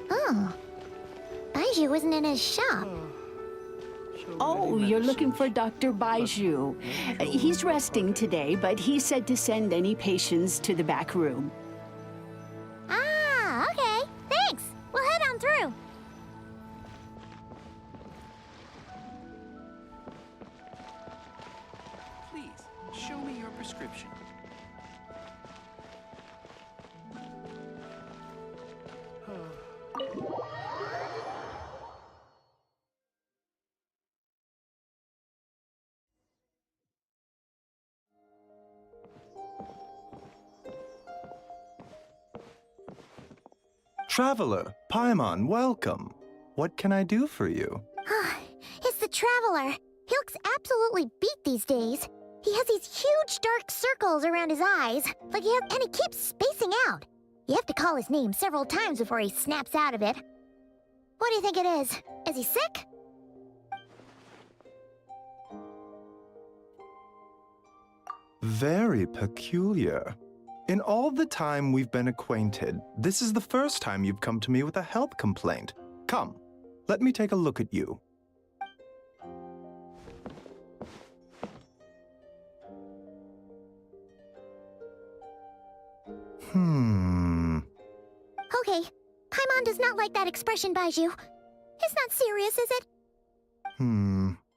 Oh. Baiju wasn't in his shop. Oh, you're looking for Dr. Baiju. He's resting today, but he said to send any patients to the back room. Ah, okay. Thanks. We'll head on through. Please, show me your prescription. Traveler, Paimon, welcome. What can I do for you? It's the Traveler. He looks absolutely beat these days. He has these huge dark circles around his eyes, and he keeps spacing out. You have to call his name several times before he snaps out of it. What do you think it is? Is he sick? Very peculiar. In all the time we've been acquainted, this is the first time you've come to me with a health complaint. Come, let me take a look at you. Okay, Paimon does not like that expression, Baiju. It's not serious, is it?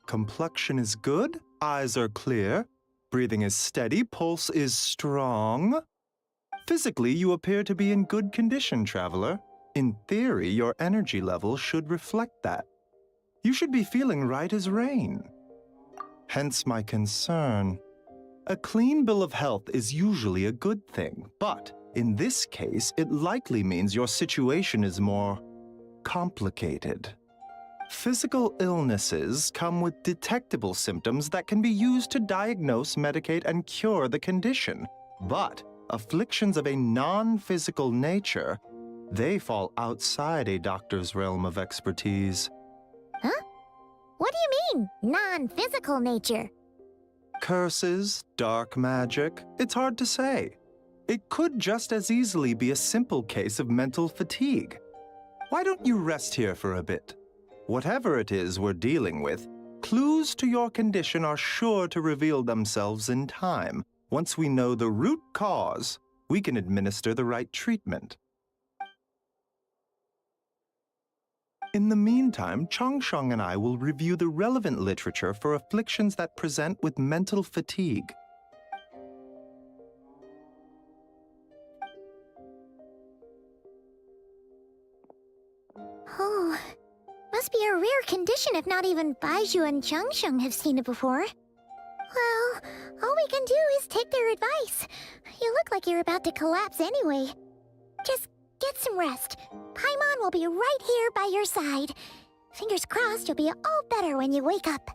Complexion is good, eyes are clear, breathing is steady, pulse is strong. Physically, you appear to be in good condition, Traveler. In theory, your energy level should reflect that. You should be feeling right as rain. Hence my concern. A clean bill of health is usually a good thing, but in this case, it likely means your situation is more complicated. Physical illnesses come with detectable symptoms that can be used to diagnose, medicate, and cure the condition. But afflictions of a non-physical nature, they fall outside a doctor's realm of expertise. Huh? What do you mean, non-physical nature? Curses, dark magic, it's hard to say. It could just as easily be a simple case of mental fatigue. Why don't you rest here for a bit? Whatever it is we're dealing with, clues to your condition are sure to reveal themselves in time. Once we know the root cause, we can administer the right treatment. In the meantime, Changsheng and I will review the relevant literature for afflictions that present with mental fatigue. Oh, must be a rare condition if not even Baiju and Changsheng have seen it before. Well, all we can do is take their advice. You look like you're about to collapse anyway. Just get some rest. Paimon will be right here by your side. Fingers crossed you'll be all better when you wake up.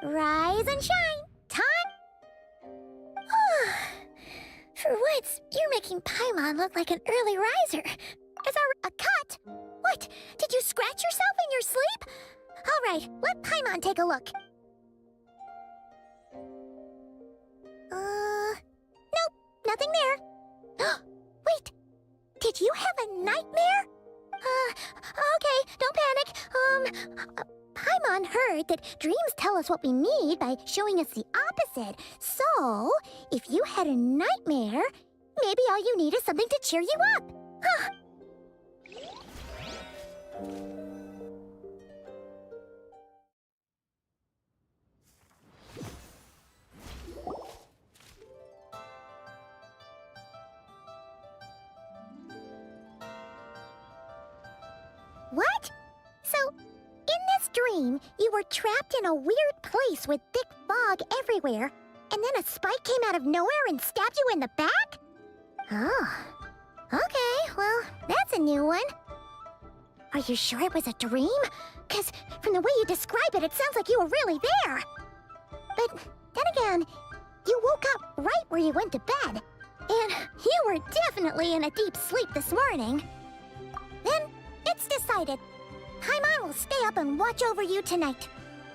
Rise and shine. Time. For once, you're making Paimon look like an early riser. Is our a cut? What? Did you scratch yourself in your sleep? All right, let Paimon take a look. Nope, nothing there. Wait, did you have a nightmare? Okay, don't panic. Paimon heard that dreams tell us what we need by showing us the opposite. So, if you had a nightmare, maybe all you need is something to cheer you up. Huh. What? So, in this dream, you were trapped in a weird place with thick fog everywhere, and then a spike came out of nowhere and stabbed you in the back? Oh. Okay, well, that's a new one. Are you sure it was a dream? 'Cause from the way you describe it, it sounds like you were really there. But then again, you woke up right where you went to bed. And you were definitely in a deep sleep this morning. Then, it's decided. Paimon will stay up and watch over you tonight.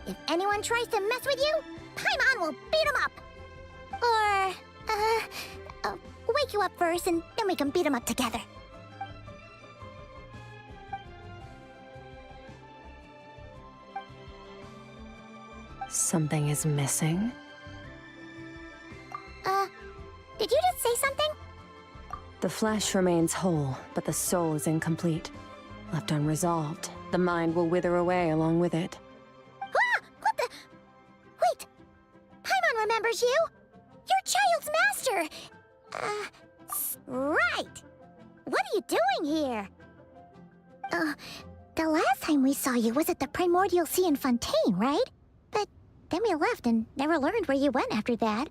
If anyone tries to mess with you, Paimon will beat him up. Or, wake you up first and then we can beat him up together. Something is missing. Did you just say something? The flesh remains whole, but the soul is incomplete. Left unresolved, the mind will wither away along with it. Ah! What the? Wait! Paimon remembers you! Your child's master! Right! What are you doing here? The last time we saw you was at the Primordial Sea in Fontaine, right? But then we left and never learned where you went after that.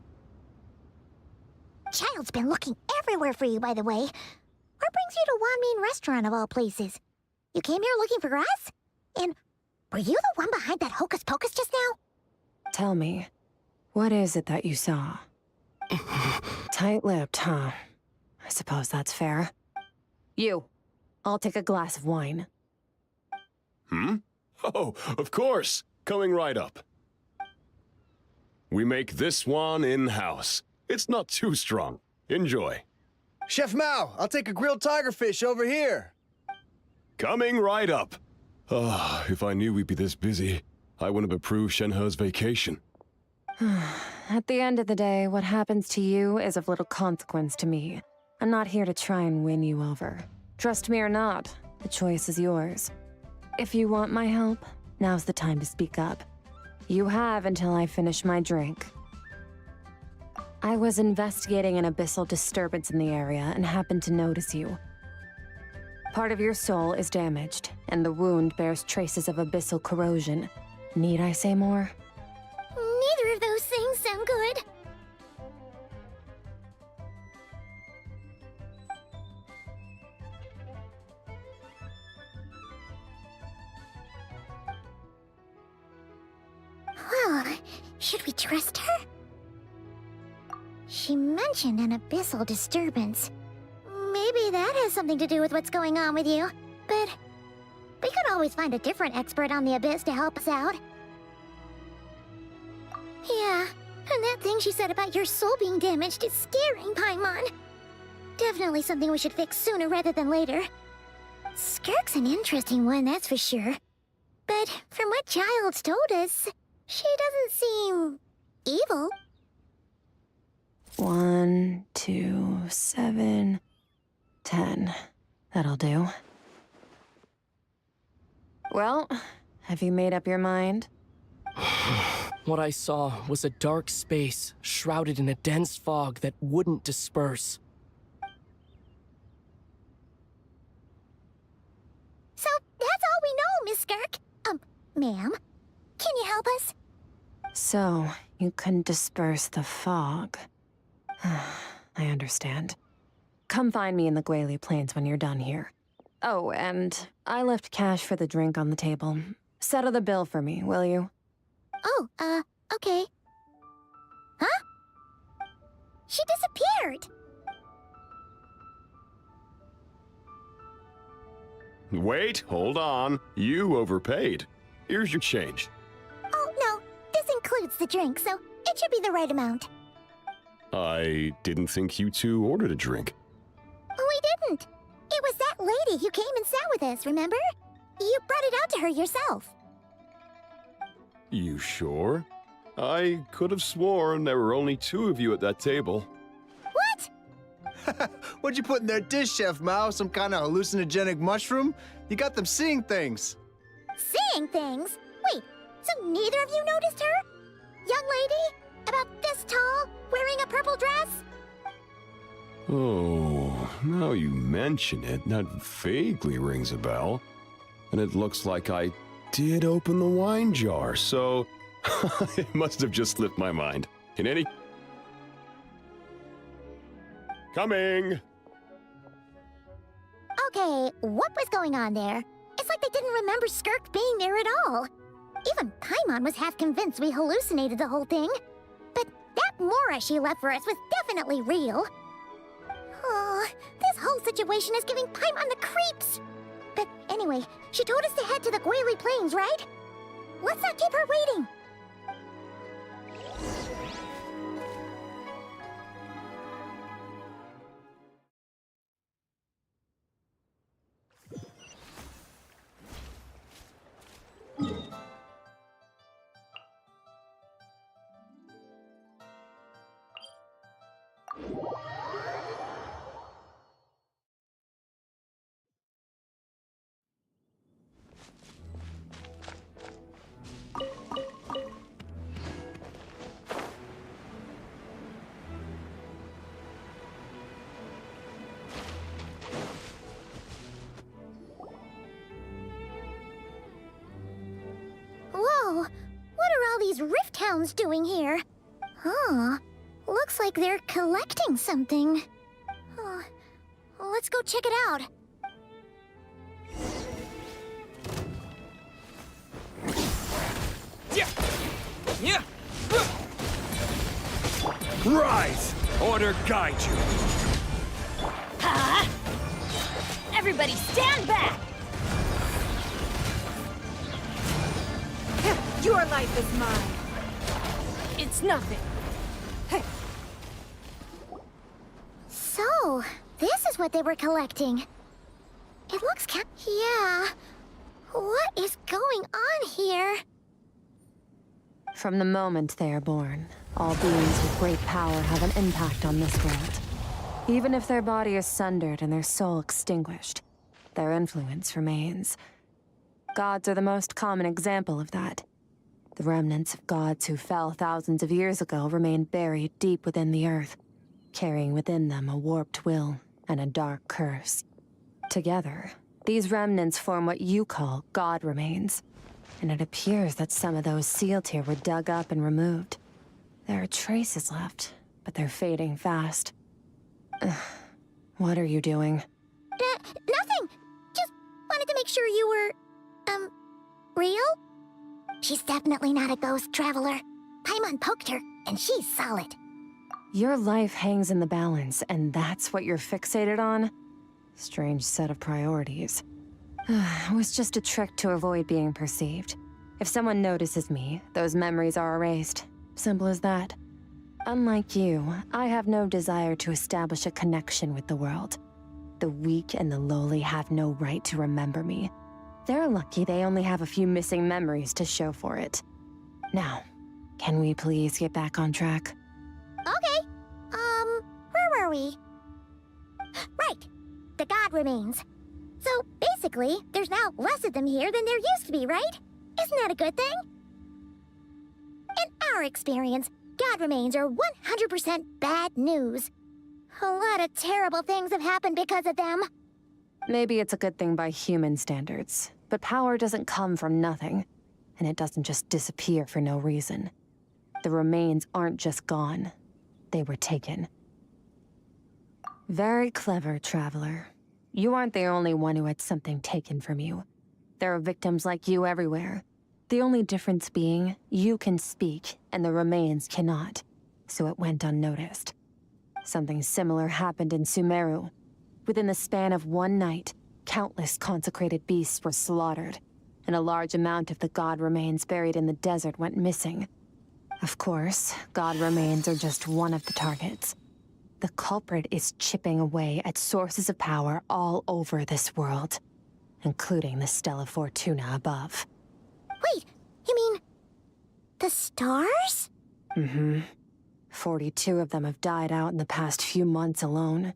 Child's been looking everywhere for you, by the way. What brings you to Wanmean Restaurant of all places? You came here looking for us? And were you the one behind that hocus pocus just now? Tell me, what is it that you saw? Tight-lipped, huh? I suppose that's fair. You, I'll take a glass of wine. Oh, of course. Coming right up. We make this one in-house. It's not too strong. Enjoy. Chef Mao, I'll take a grilled tigerfish over here. Coming right up. If I knew we'd be this busy, I wouldn't have approved Shenhe's vacation. At the end of the day, what happens to you is of little consequence to me. I'm not here to try and win you over. Trust me or not, the choice is yours. If you want my help, now's the time to speak up. You have until I finish my drink. I was investigating an abyssal disturbance in the area and happened to notice you. Part of your soul is damaged, and the wound bears traces of abyssal corrosion. Need I say more? Neither of those things sound good. Well, should we trust her? She mentioned an abyssal disturbance. Maybe that has something to do with what's going on with you. But we could always find a different expert on the abyss to help us out. Yeah, and that thing she said about your soul being damaged is scaring Paimon. Definitely something we should fix sooner rather than later. Skirk's an interesting one, that's for sure. But from what Child's told us, she doesn't seem evil. 1, 2, 7, 10. That'll do. Well, have you made up your mind? What I saw was a dark space shrouded in a dense fog that wouldn't disperse. So that's all we know, Miss Skirk. Ma'am, can you help us? So, you couldn't disperse the fog. I understand. Come find me in the Guili Plains when you're done here. Oh, and I left cash for the drink on the table. Settle the bill for me, will you? Oh, Okay. Huh? She disappeared! Wait, hold on. You overpaid. Here's your change. Oh, no. This includes the drink, so it should be the right amount. I didn't think you two ordered a drink. We didn't. It was that lady who came and sat with us, remember? You brought it out to her yourself. You sure? I could have sworn there were only 2 of you at that table. What? What'd you put in their dish, Chef Mao? Some kind of hallucinogenic mushroom? You got them seeing things. Seeing things? Wait, so neither of you noticed her? Young lady? About this tall, wearing a purple dress? Oh, now you mention it, that vaguely rings a bell. And it looks like I did open the wine jar, so it must have just slipped my mind. In any... Coming! Okay, what was going on there? It's like they didn't remember Skirk being there at all. Even Paimon was half convinced we hallucinated the whole thing. But that Mora she left for us was definitely real. Oh, this whole situation is giving Paimon the creeps. But anyway, she told us to head to the Guili Plains, right? Let's not keep her waiting. Whoa, what are all these rift hounds doing here? Huh, looks like they're collecting something. Oh, let's go check it out. Yeah. Rise! Order guide you. Ha! Everybody stand back! Your life is mine. It's nothing. Hey. So, this is what they were collecting. It looks yeah. What is going on here? From the moment they are born, all beings with great power have an impact on this world. Even if their body is sundered and their soul extinguished, their influence remains. Gods are the most common example of that. The remnants of gods who fell thousands of years ago remain buried deep within the earth, carrying within them a warped will and a dark curse. Together, these remnants form what you call god remains, and it appears that some of those sealed here were dug up and removed. There are traces left, but they're fading fast. What are you doing? Nothing! Just wanted to make sure you were, real? She's definitely not a ghost traveler. Paimon poked her, and she's solid. Your life hangs in the balance, and that's what you're fixated on? Strange set of priorities. It was just a trick to avoid being perceived. If someone notices me, those memories are erased. Simple as that. Unlike you, I have no desire to establish a connection with the world. The weak and the lowly have no right to remember me. They're lucky they only have a few missing memories to show for it. Now, can we please get back on track? Okay. Where were we? Right. The god remains. So, basically, there's now less of them here than there used to be, right? Isn't that a good thing? In our experience, god remains are 100% bad news. A lot of terrible things have happened because of them. Maybe it's a good thing by human standards, but power doesn't come from nothing, and it doesn't just disappear for no reason. The remains aren't just gone, they were taken. Very clever, Traveler. You aren't the only one who had something taken from you. There are victims like you everywhere. The only difference being, you can speak and the remains cannot, so it went unnoticed. Something similar happened in Sumeru. Within the span of one night, countless consecrated beasts were slaughtered, and a large amount of the god remains buried in the desert went missing. Of course, god remains are just one of the targets. The culprit is chipping away at sources of power all over this world, including the Stella Fortuna above. Wait, you mean... the stars? Mm-hmm. 42 of them have died out in the past few months alone.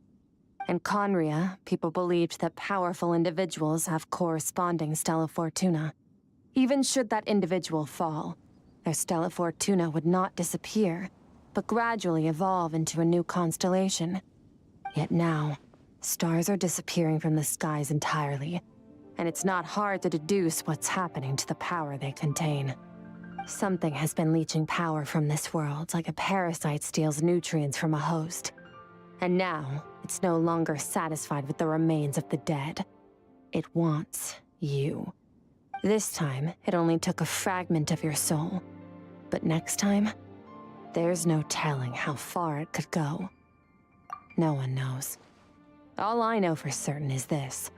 In Conria, people believed that powerful individuals have corresponding Stella Fortuna. Even should that individual fall, their Stella Fortuna would not disappear, but gradually evolve into a new constellation. Yet now, stars are disappearing from the skies entirely, and it's not hard to deduce what's happening to the power they contain. Something has been leeching power from this world like a parasite steals nutrients from a host. And now, it's no longer satisfied with the remains of the dead. It wants you. This time, it only took a fragment of your soul. But next time, there's no telling how far it could go. No one knows. All I know for certain is this.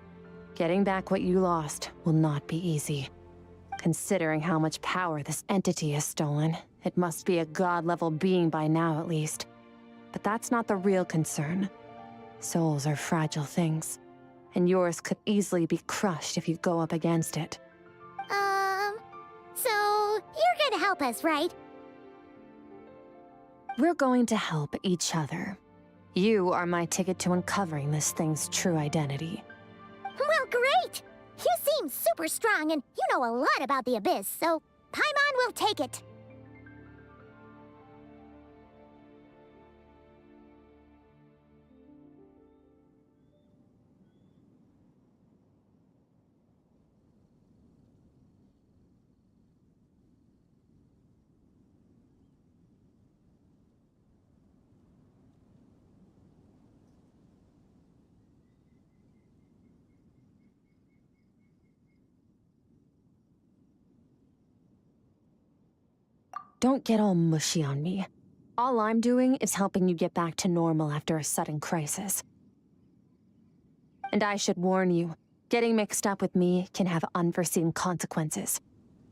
Getting back what you lost will not be easy. Considering how much power this entity has stolen, it must be a god-level being by now at least. But that's not the real concern. Souls are fragile things, and yours could easily be crushed if you go up against it. So you're gonna help us, right? We're going to help each other. You are my ticket to uncovering this thing's true identity. Well, great! You seem super strong, and you know a lot about the Abyss, so Paimon will take it. Don't get all mushy on me. All I'm doing is helping you get back to normal after a sudden crisis. And I should warn you, getting mixed up with me can have unforeseen consequences.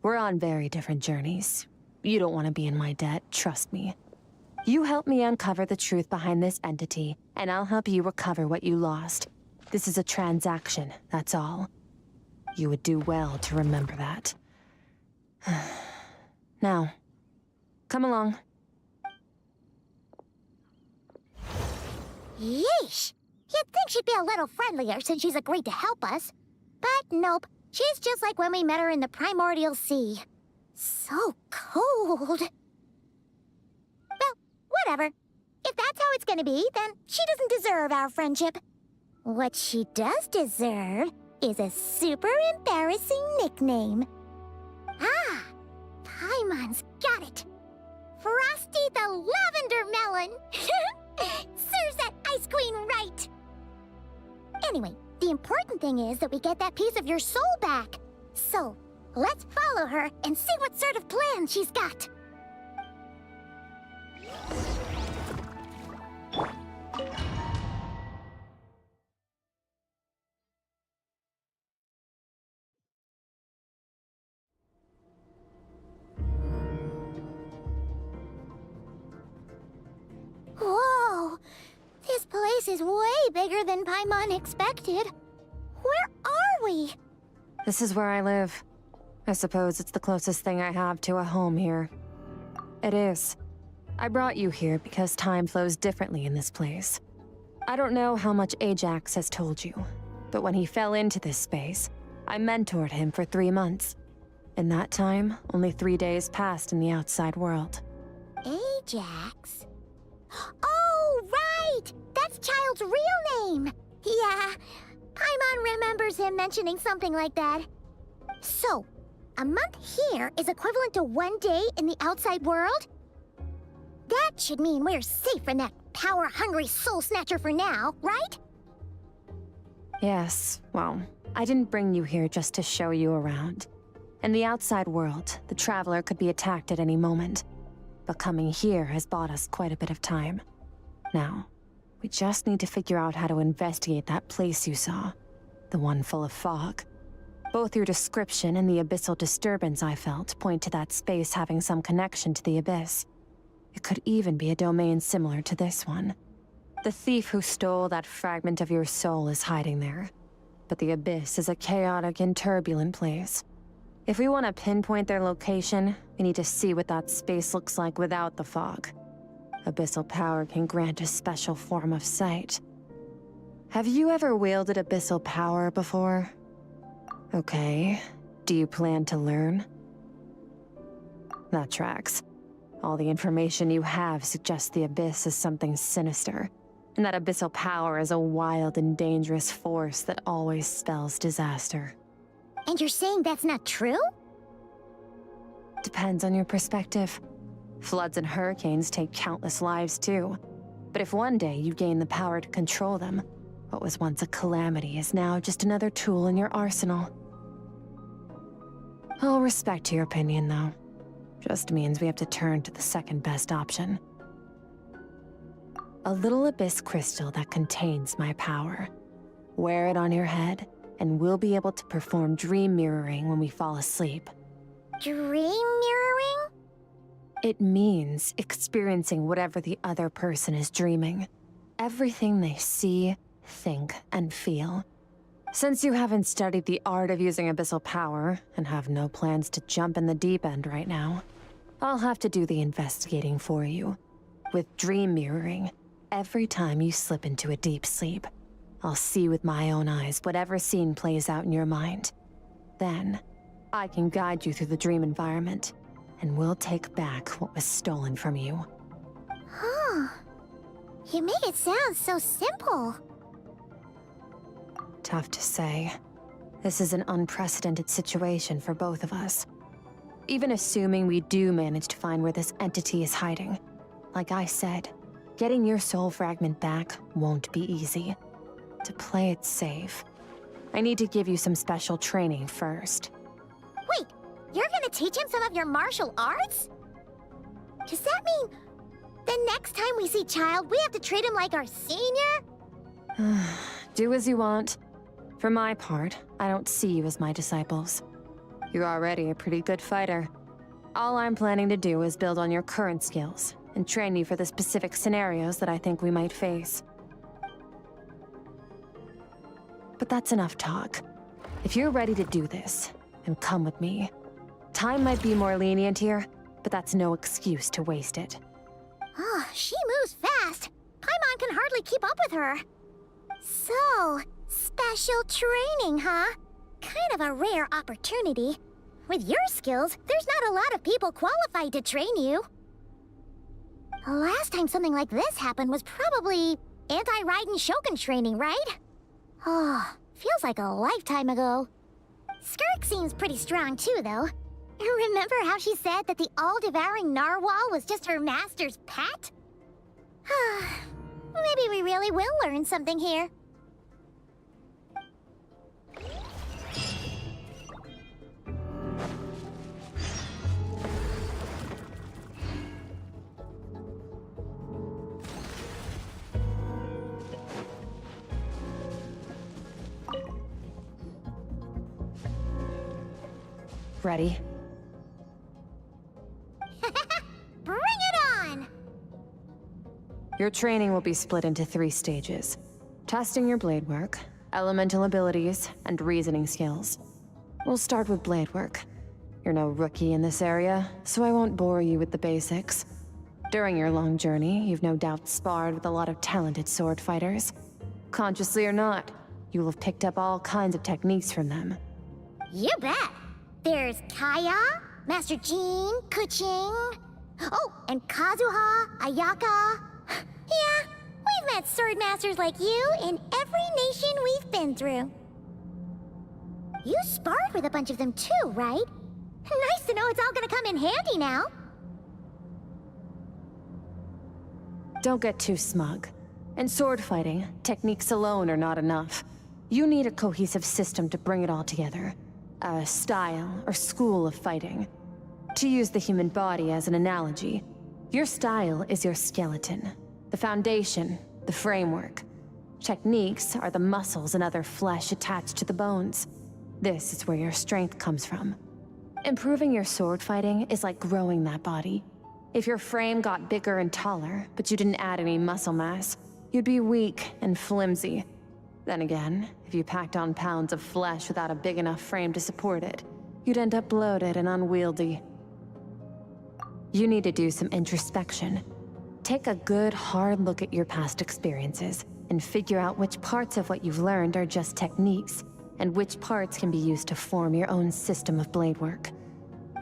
We're on very different journeys. You don't want to be in my debt, trust me. You help me uncover the truth behind this entity, and I'll help you recover what you lost. This is a transaction, that's all. You would do well to remember that. Now, come along. Yeesh! You'd think she'd be a little friendlier since she's agreed to help us. But nope, she's just like when we met her in the Primordial Sea. So cold. Well, whatever. If that's how it's gonna be, then she doesn't deserve our friendship. What she does deserve is a super embarrassing nickname. Ah! Paimon's got it. Frosty the Lavender Melon! Serves that Ice Queen right! Anyway, the important thing is that we get that piece of your soul back. So, let's follow her and see what sort of plan she's got. Whoa! This place is way bigger than Paimon expected. Where are we? This is where I live. I suppose it's the closest thing I have to a home here. It is. I brought you here because time flows differently in this place. I don't know how much Ajax has told you, but when he fell into this space, I mentored him for 3 months. In that time, only 3 days passed in the outside world. Ajax? Oh, right! That's Child's real name! Yeah, Paimon remembers him mentioning something like that. So, a month here is equivalent to 1 day in the outside world? That should mean we're safe from that power-hungry soul snatcher for now, right? Yes, well, I didn't bring you here just to show you around. In the outside world, the Traveler could be attacked at any moment. But coming here has bought us quite a bit of time. Now, we just need to figure out how to investigate that place you saw. The one full of fog. Both your description and the abyssal disturbance I felt point to that space having some connection to the Abyss. It could even be a domain similar to this one. The thief who stole that fragment of your soul is hiding there. But the Abyss is a chaotic and turbulent place. If we want to pinpoint their location, we need to see what that space looks like without the fog. Abyssal power can grant a special form of sight. Have you ever wielded abyssal power before? Okay. Do you plan to learn? That tracks. All the information you have suggests the Abyss is something sinister, and that abyssal power is a wild and dangerous force that always spells disaster. And you're saying that's not true? Depends on your perspective. Floods and hurricanes take countless lives too. But if one day you gain the power to control them, what was once a calamity is now just another tool in your arsenal. I'll respect your opinion, though. Just means we have to turn to the second best option. A little abyss crystal that contains my power. Wear it on your head, and we'll be able to perform dream mirroring when we fall asleep. Dream mirroring? It means experiencing whatever the other person is dreaming. Everything they see, think, and feel. Since you haven't studied the art of using abyssal power, and have no plans to jump in the deep end right now, I'll have to do the investigating for you. With dream mirroring, every time you slip into a deep sleep, I'll see with my own eyes whatever scene plays out in your mind. Then, I can guide you through the dream environment, and we'll take back what was stolen from you. Huh. You make it sound so simple. Tough to say. This is an unprecedented situation for both of us. Even assuming we do manage to find where this entity is hiding. Like I said, getting your soul fragment back won't be easy. To play it safe, I need to give you some special training first. Wait, you're gonna teach him some of your martial arts? Does that mean the next time we see Child, we have to treat him like our senior? Do as you want. For my part, I don't see you as my disciples. You're already a pretty good fighter. All I'm planning to do is build on your current skills, and train you for the specific scenarios that I think we might face. But that's enough talk. If you're ready to do this, then come with me. Time might be more lenient here, but that's no excuse to waste it. Oh, she moves fast. Paimon can hardly keep up with her. So, special training, huh? Kind of a rare opportunity. With your skills, there's not a lot of people qualified to train you. The last time something like this happened was probably anti-Raiden Shogun training, right? Oh, feels like a lifetime ago. Skirk seems pretty strong too, though. Remember how she said that the all-devouring narwhal was just her master's pet? Maybe we really will learn something here. Ready? Bring it on! Your training will be split into 3 stages. Testing your blade work, elemental abilities, and reasoning skills. We'll start with blade work. You're no rookie in this area, so I won't bore you with the basics. During your long journey, you've no doubt sparred with a lot of talented sword fighters. Consciously or not, you'll have picked up all kinds of techniques from them. You bet! There's Kaya, Master Jean, Kuching... Oh, and Kazuha, Ayaka... Yeah, we've met sword masters like you in every nation we've been through. You sparred with a bunch of them too, right? Nice to know it's all gonna come in handy now. Don't get too smug. In sword fighting, techniques alone are not enough. You need a cohesive system to bring it all together. a style or school of fighting. To use the human body as an analogy, your style is your skeleton, the foundation, the framework. Techniques are the muscles and other flesh attached to the bones. This is where your strength comes from. Improving your sword fighting is like growing that body. If your frame got bigger and taller, but you didn't add any muscle mass, you'd be weak and flimsy. Then again, if you packed on pounds of flesh without a big enough frame to support it, you'd end up bloated and unwieldy. You need to do some introspection. Take a good, hard look at your past experiences and figure out which parts of what you've learned are just techniques, and which parts can be used to form your own system of blade work.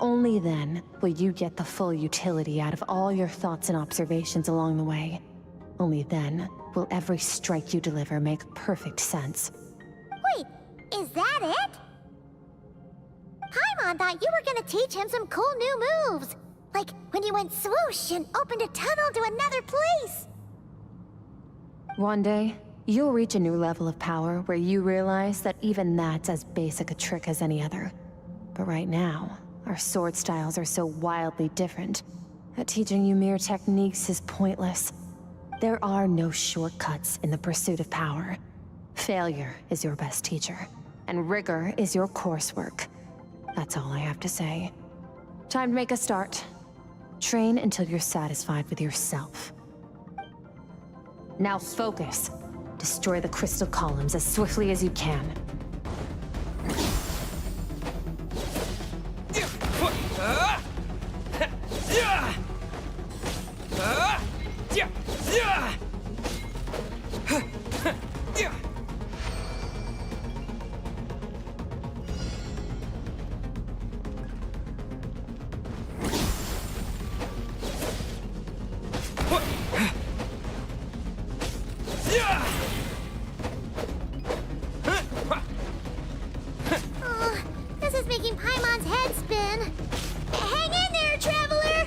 Only then will you get the full utility out of all your thoughts and observations along the way. Only then will every strike you deliver make perfect sense. Wait, is that it? Paimon thought you were gonna teach him some cool new moves. Like when you went swoosh and opened a tunnel to another place. One day, you'll reach a new level of power where you realize that even that's as basic a trick as any other. But right now, our sword styles are so wildly different that teaching you mere techniques is pointless. There are no shortcuts in the pursuit of power. Failure is your best teacher, and rigor is your coursework. That's all I have to say. Time to make a start. Train until you're satisfied with yourself. Now focus. Destroy the crystal columns as swiftly as you can. This is making Paimon's head spin. Hang in there, traveler!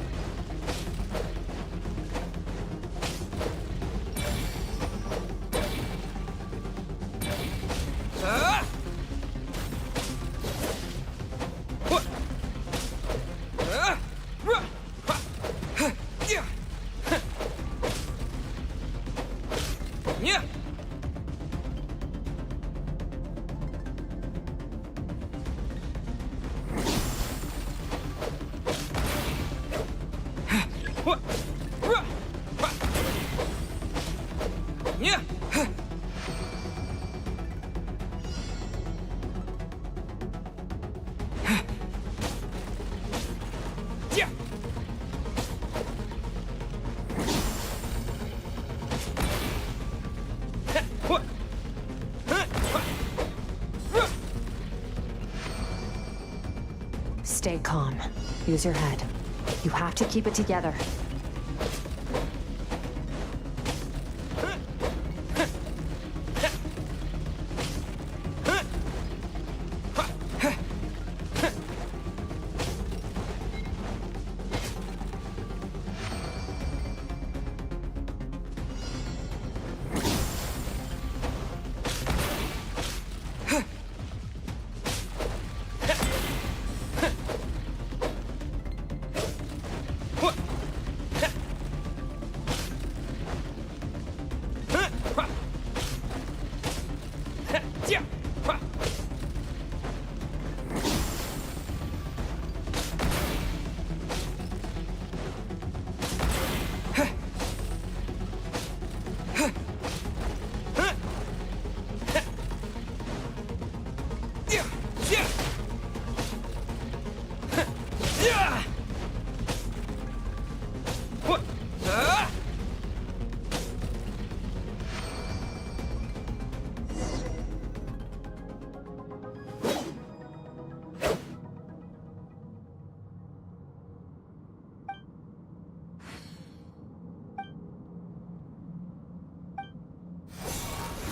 Stay calm. Use your head. You have to keep it together.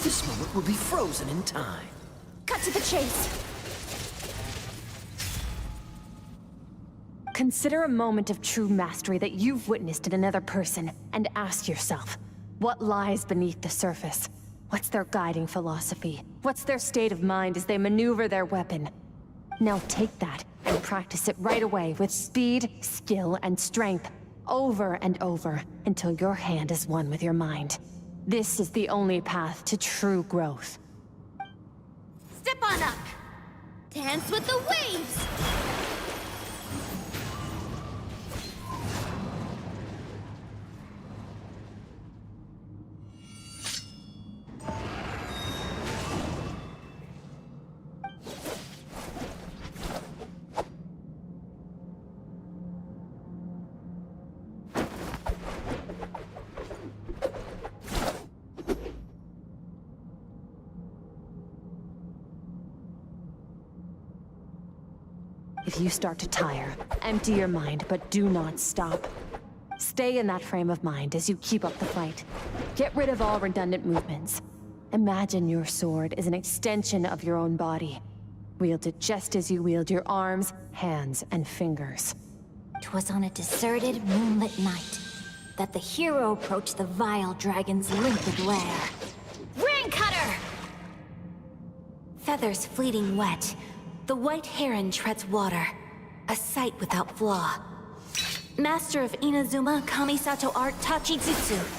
This moment will be frozen in time. Cut to the chase. Consider a moment of true mastery that you've witnessed in another person, and ask yourself, what lies beneath the surface? What's their guiding philosophy? What's their state of mind as they maneuver their weapon? Now take that and practice it right away with speed, skill, and strength, over and over, until your hand is one with your mind. This is the only path to true growth. Step on up! Dance with the waves! If you start to tire, empty your mind, but do not stop. Stay in that frame of mind as you keep up the fight. Get rid of all redundant movements. Imagine your sword is an extension of your own body. Wield it just as you wield your arms, hands, and fingers. 'Twas on a deserted, moonlit night that the hero approached the vile dragon's limpid lair. Ring cutter! Feathers fleeting wet, the white heron treads water, a sight without flaw. Master of Inazuma Kamisato art Tachijutsu.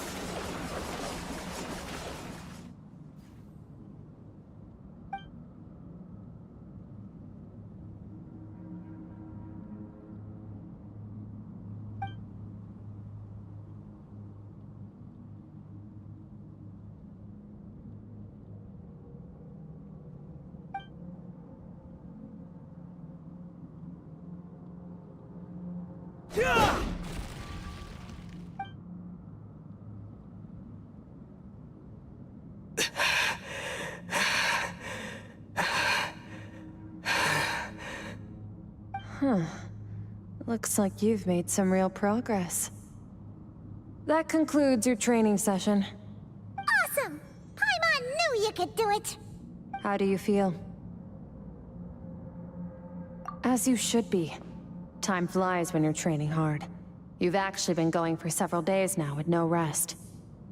Looks like you've made some real progress. That concludes your training session. Awesome! Paimon knew you could do it! How do you feel? As you should be. Time flies when you're training hard. You've actually been going for several days now with no rest.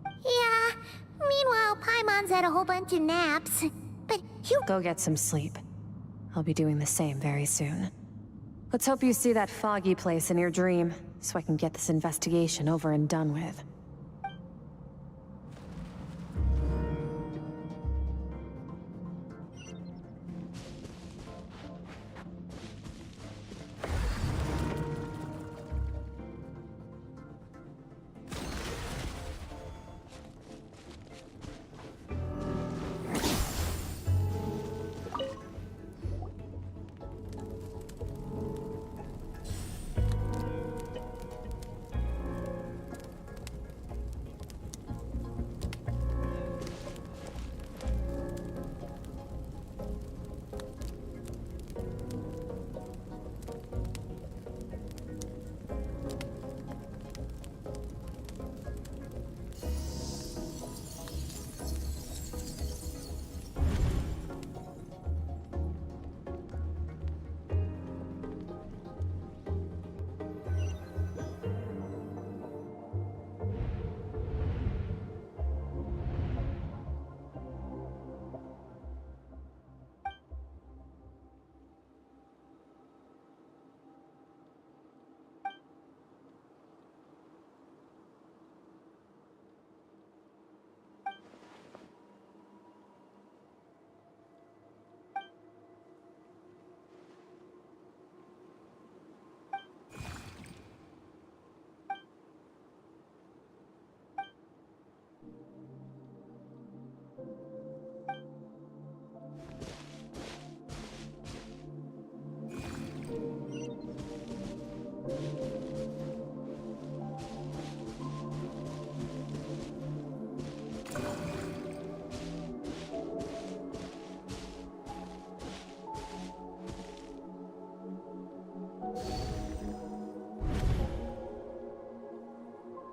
Yeah, meanwhile Paimon's had a whole bunch of naps. But you... Go get some sleep. I'll be doing the same very soon. Let's hope you see that foggy place in your dream, so I can get this investigation over and done with.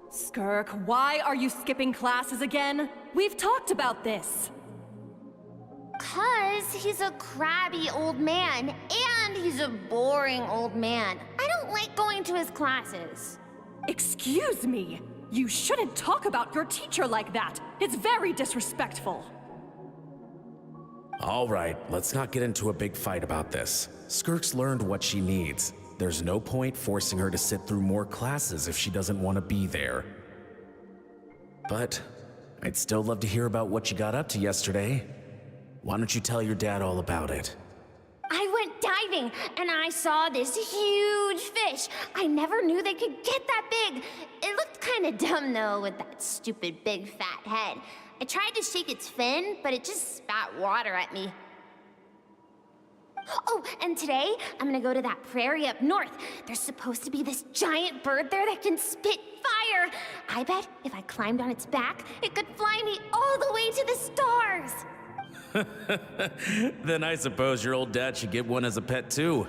Skirk, why are you skipping classes again? We've talked about this. 'Cause he's a crabby old man, and he's a boring old man. I don't like going to his classes. Excuse me. You shouldn't talk about your teacher like that. It's very disrespectful. All right, let's not get into a big fight about this. Skirk's learned what she needs. There's no point forcing her to sit through more classes if she doesn't want to be there. But I'd still love to hear about what you got up to yesterday. Why don't you tell your dad all about it? I went diving and I saw this huge fish. I never knew they could get that big. It looked kind of dumb though with that stupid big fat head. I tried to shake its fin, but it just spat water at me. Oh, and today I'm gonna go to that prairie up north. There's supposed to be this giant bird there that can spit fire. I bet if I climbed on its back, it could fly me all the way to the stars. Then I suppose your old dad should get one as a pet too.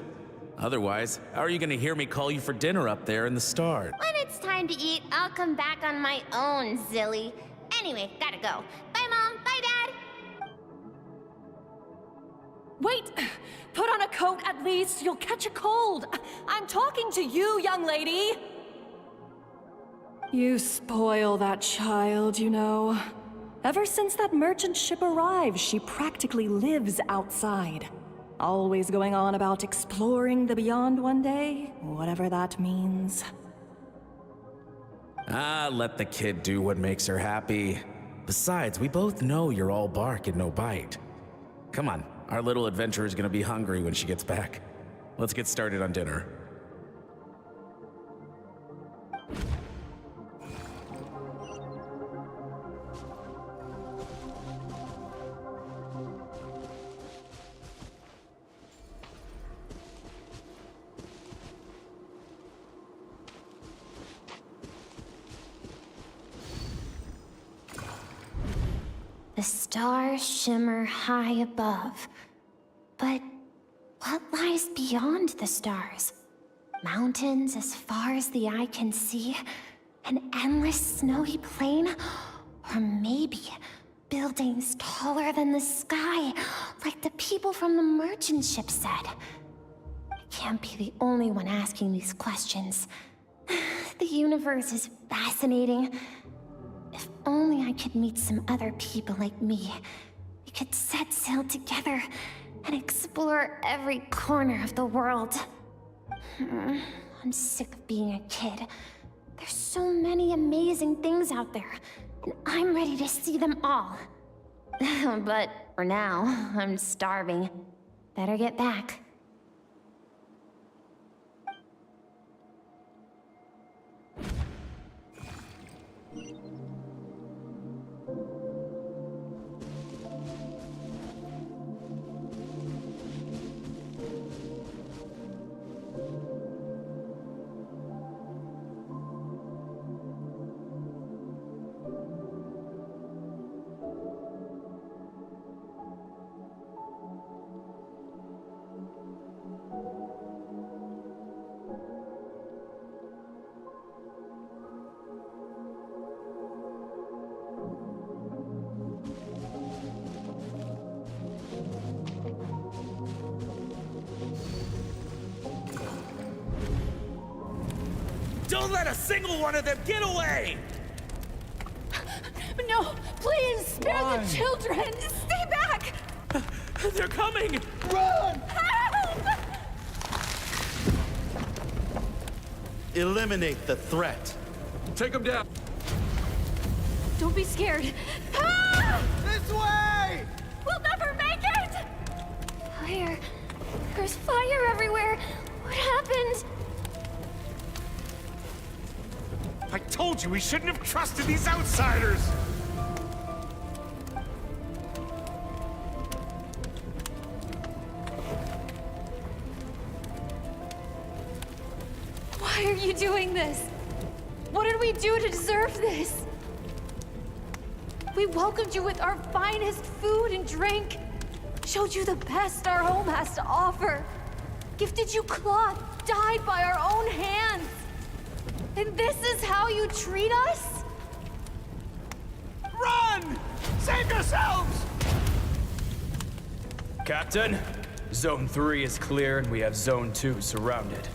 Otherwise, how are you gonna hear me call you for dinner up there in the stars? When it's time to eat, I'll come back on my own, Zilly. Anyway, gotta go. Bye, Mom. Bye, Dad. Wait! Put on a coat at least. You'll catch a cold. I'm talking to you, young lady. You spoil that child, you know. Ever since that merchant ship arrived, she practically lives outside. Always going on about exploring the beyond one day, whatever that means. Ah, let the kid do what makes her happy. Besides, we both know you're all bark and no bite. Come on, our little adventurer is gonna be hungry when she gets back. Let's get started on dinner. The stars shimmer high above. But what lies beyond the stars? Mountains as far as the eye can see? An endless snowy plain? Or maybe buildings taller than the sky, like the people from the merchant ship said? I can't be the only one asking these questions. The universe is fascinating. If only I could meet some other people like me. We could set sail together and explore every corner of the world. I'm sick of being a kid. There's so many amazing things out there, and I'm ready to see them all. But for now, I'm starving. Better get back. Don't let a single one of them get away! No, please, spare the children! Stay back! They're coming! Run! Help! Eliminate the threat. Take them down. Don't be scared. Ah! This way! We'll never make it! Fire. There's fire everywhere. What happened? I told you we shouldn't have trusted these outsiders! Why are you doing this? What did we do to deserve this? We welcomed you with our finest food and drink, showed you the best our home has to offer, gifted you cloth dyed by our own hands. And this is how you treat us? Run! Save yourselves! Captain, Zone 3 is clear and we have Zone 2 surrounded.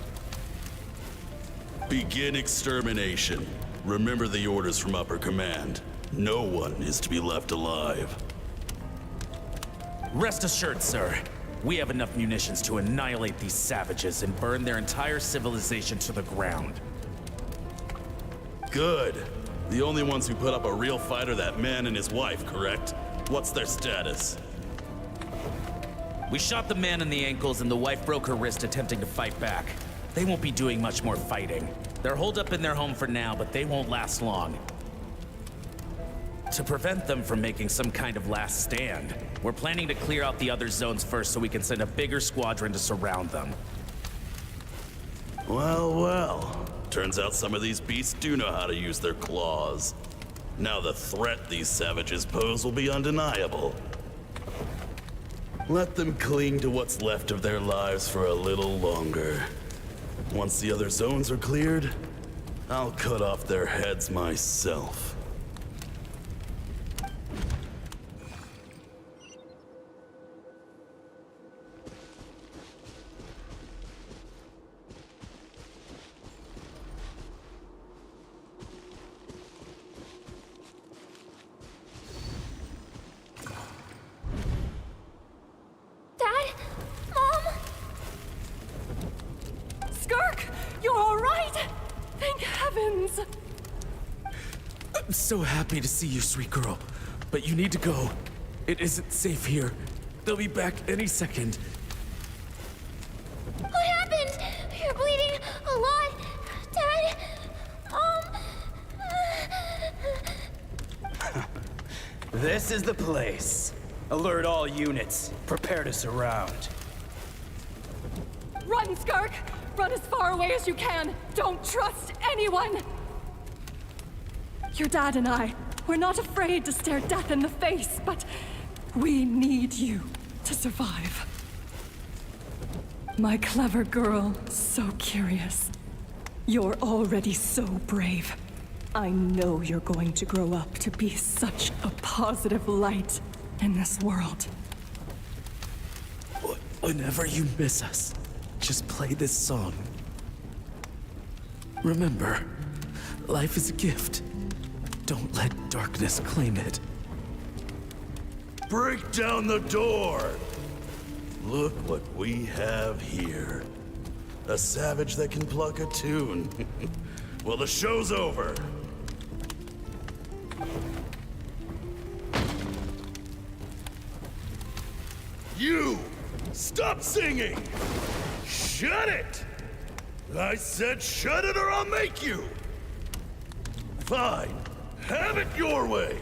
Begin extermination. Remember the orders from upper command. No one is to be left alive. Rest assured, sir. We have enough munitions to annihilate these savages and burn their entire civilization to the ground. Good. The only ones who put up a real fight are that man and his wife, correct? What's their status? We shot the man in the ankles and the wife broke her wrist attempting to fight back. They won't be doing much more fighting. They're holed up in their home for now, but they won't last long. To prevent them from making some kind of last stand, we're planning to clear out the other zones first so we can send a bigger squadron to surround them. Well, well. Turns out some of these beasts do know how to use their claws. Now the threat these savages pose will be undeniable. Let them cling to what's left of their lives for a little longer. Once the other zones are cleared, I'll cut off their heads myself. I'm so happy to see you, sweet girl. But you need to go. It isn't safe here. They'll be back any second. What happened? You're bleeding a lot. Dad? This is the place. Alert all units. Prepare to surround. Run, Skirk! Run as far away as you can! Don't trust anyone! Your dad and I, we're not afraid to stare death in the face, but we need you to survive. My clever girl, so curious. You're already so brave. I know you're going to grow up to be such a positive light in this world. Whenever you miss us, just play this song. Remember, life is a gift. Don't let darkness claim it. Break down the door! Look what we have here. A savage that can pluck a tune. Well, the show's over. You! Stop singing! Shut it! I said shut it or I'll make you! Fine. Have it your way!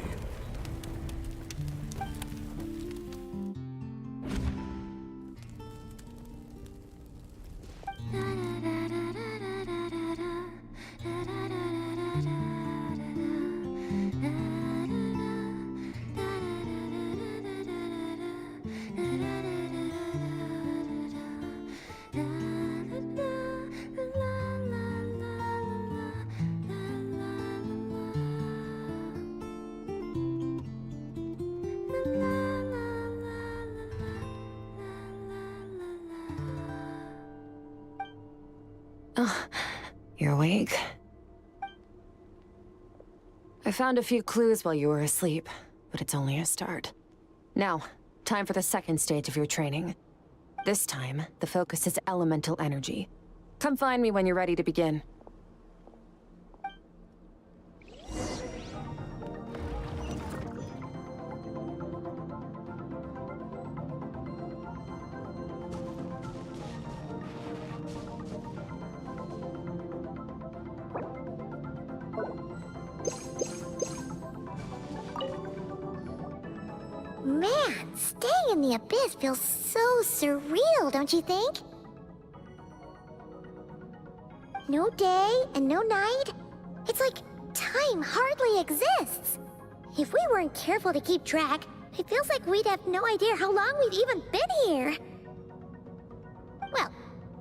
You're awake. I found a few clues while you were asleep, but it's only a start. Now, time for the second stage of your training. This time, the focus is elemental energy. Come find me when you're ready to begin. Man, staying in the abyss feels so surreal, don't you think? No day and no night. It's like time hardly exists. If we weren't careful to keep track, it feels like we'd have no idea how long we've even been here. Well,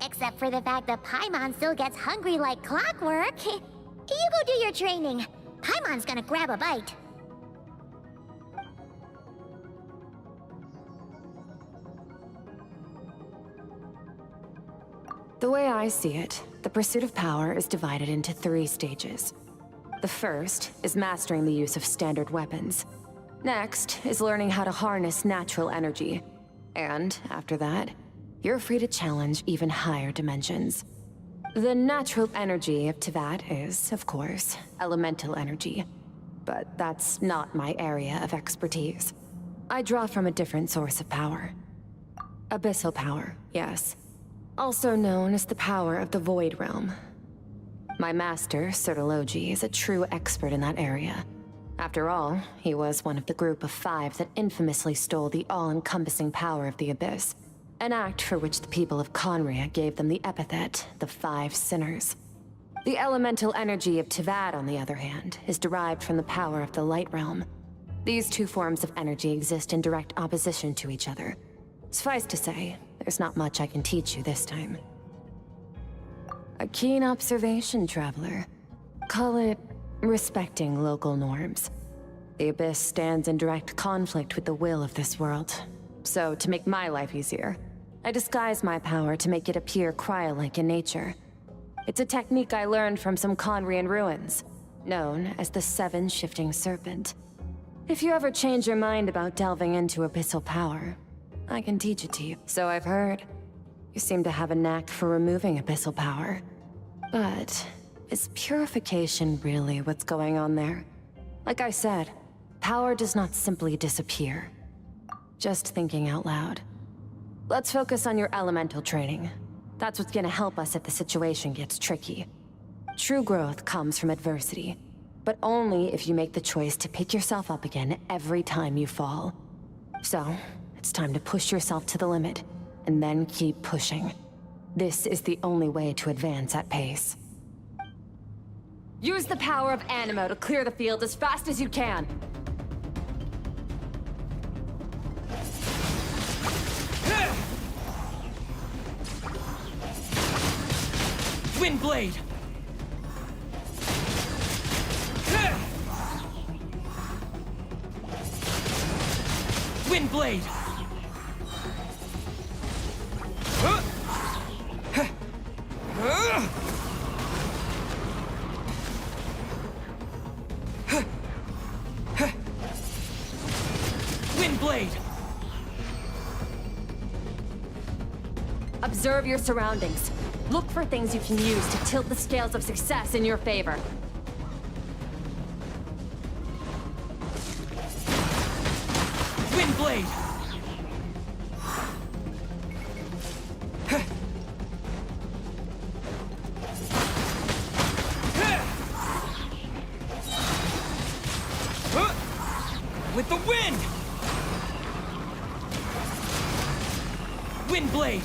except for the fact that Paimon still gets hungry like clockwork. You go do your training. Paimon's gonna grab a bite. The way I see it, the pursuit of power is divided into 3 stages. The first is mastering the use of standard weapons. Next is learning how to harness natural energy. And after that, you're free to challenge even higher dimensions. The natural energy of Teyvat is, of course, elemental energy. But that's not my area of expertise. I draw from a different source of power. Abyssal power, yes. Also known as the power of the Void Realm. My master, Sertologi, is a true expert in that area. After all, he was one of the group of 5 that infamously stole the all-encompassing power of the Abyss. An act for which the people of Conria gave them the epithet, the 5 Sinners. The elemental energy of Teyvat, on the other hand, is derived from the power of the Light Realm. These 2 forms of energy exist in direct opposition to each other. Suffice to say, there's not much I can teach you this time. A keen observation, traveler. Call it respecting local norms. The Abyss stands in direct conflict with the will of this world. So, to make my life easier, I disguise my power to make it appear cryo-like in nature. It's a technique I learned from some Conrian ruins, known as the 7 Shifting Serpent. If you ever change your mind about delving into abyssal power, I can teach it to you. So I've heard. You seem to have a knack for removing abyssal power. But is purification really what's going on there? Like I said, power does not simply disappear. Just thinking out loud. Let's focus on your elemental training. That's what's gonna help us if the situation gets tricky. True growth comes from adversity, but only if you make the choice to pick yourself up again every time you fall. So, it's time to push yourself to the limit, and then keep pushing. This is the only way to advance at pace. Use the power of Animo to clear the field as fast as you can. Windblade! Windblade! Windblade! Observe your surroundings. Look for things you can use to tilt the scales of success in your favor. Windblade! With the wind! Windblade!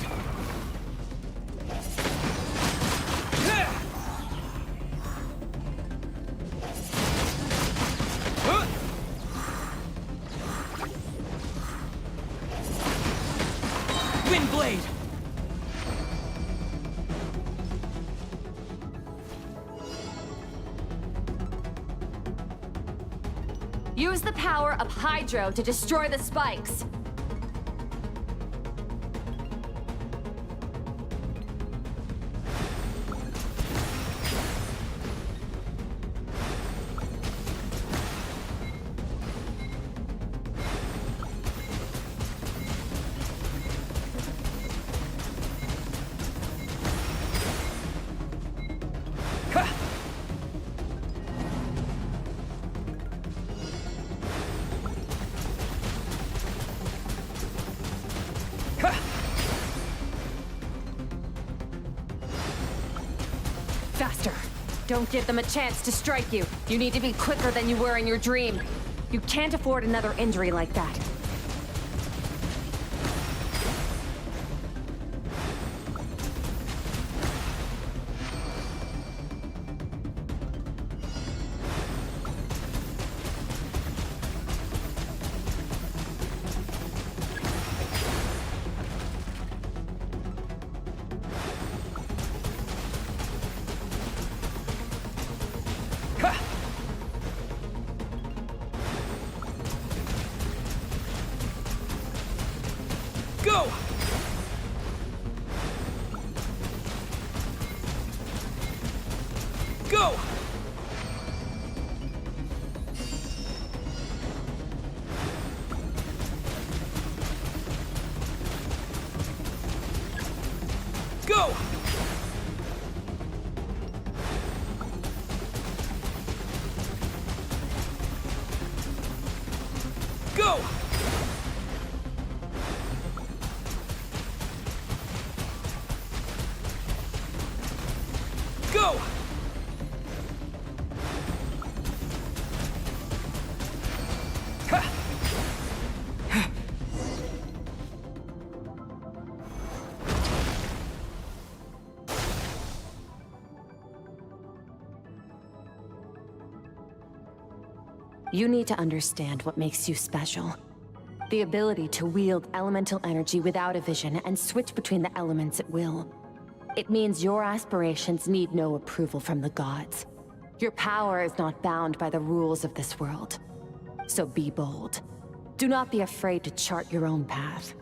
Windblade! Use the power of Hydro to destroy the spikes. Faster. Don't give them a chance to strike you. You need to be quicker than you were in your dream. You can't afford another injury like that. Go! Go! Go! Go! You need to understand what makes you special. The ability to wield elemental energy without a vision and switch between the elements at will. It means your aspirations need no approval from the gods. Your power is not bound by the rules of this world. So be bold. Do not be afraid to chart your own path.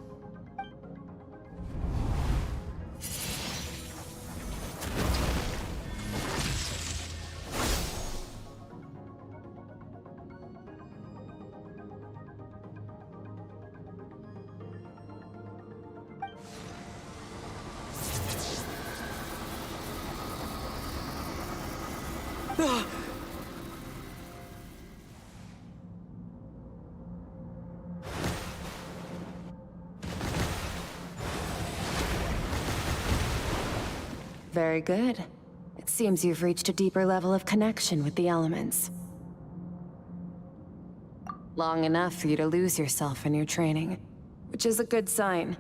Very good. It seems you've reached a deeper level of connection with the elements. Long enough for you to lose yourself in your training, which is a good sign.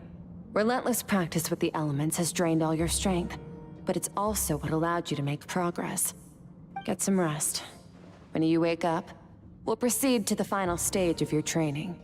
Relentless practice with the elements has drained all your strength, but it's also what allowed you to make progress. Get some rest. When you wake up, we'll proceed to the final stage of your training.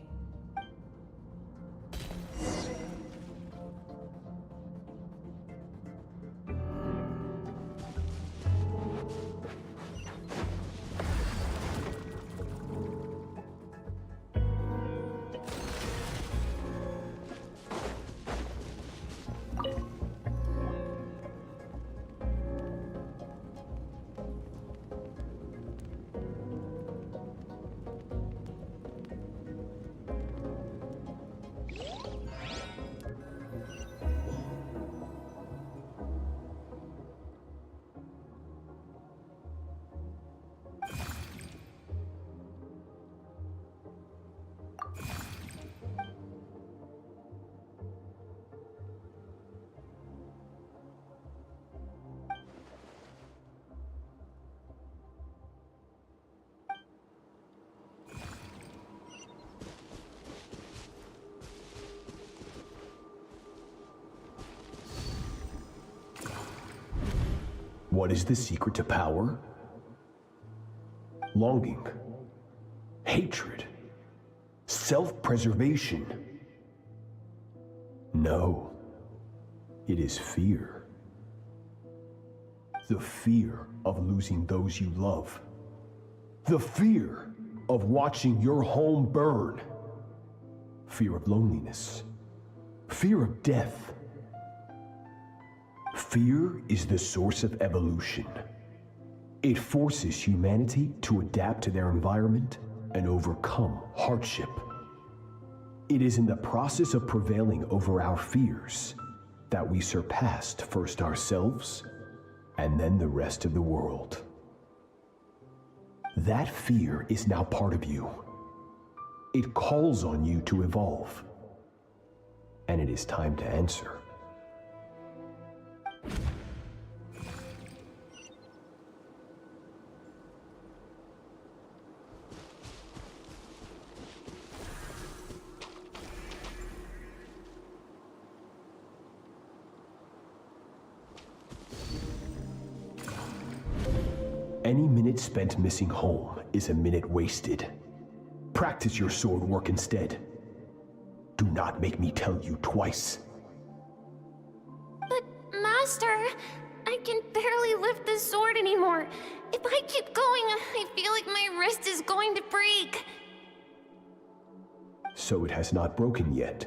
What is the secret to power? Longing, hatred, self-preservation. No, it is fear. The fear of losing those you love. The fear of watching your home burn. Fear of loneliness. Fear of death. Fear is the source of evolution. It forces humanity to adapt to their environment and overcome hardship. It is in the process of prevailing over our fears that we surpassed first ourselves and then the rest of the world. That fear is now part of you. It calls on you to evolve. And it is time to answer. Any minute spent missing home is a minute wasted. Practice your sword work instead. Do not make me tell you twice. But, Master, I can barely lift the sword anymore. If I keep going, I feel like my wrist is going to break. So it has not broken yet.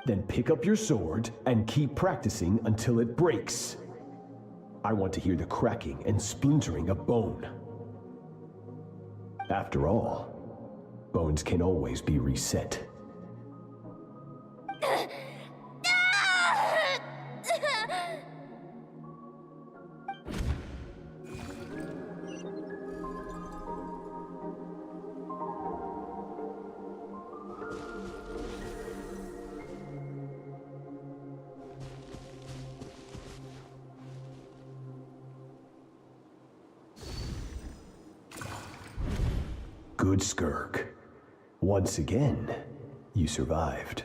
Then pick up your sword and keep practicing until it breaks. I want to hear the cracking and splintering of bone. After all, bones can always be reset. Good, Skirk. Once again, you survived.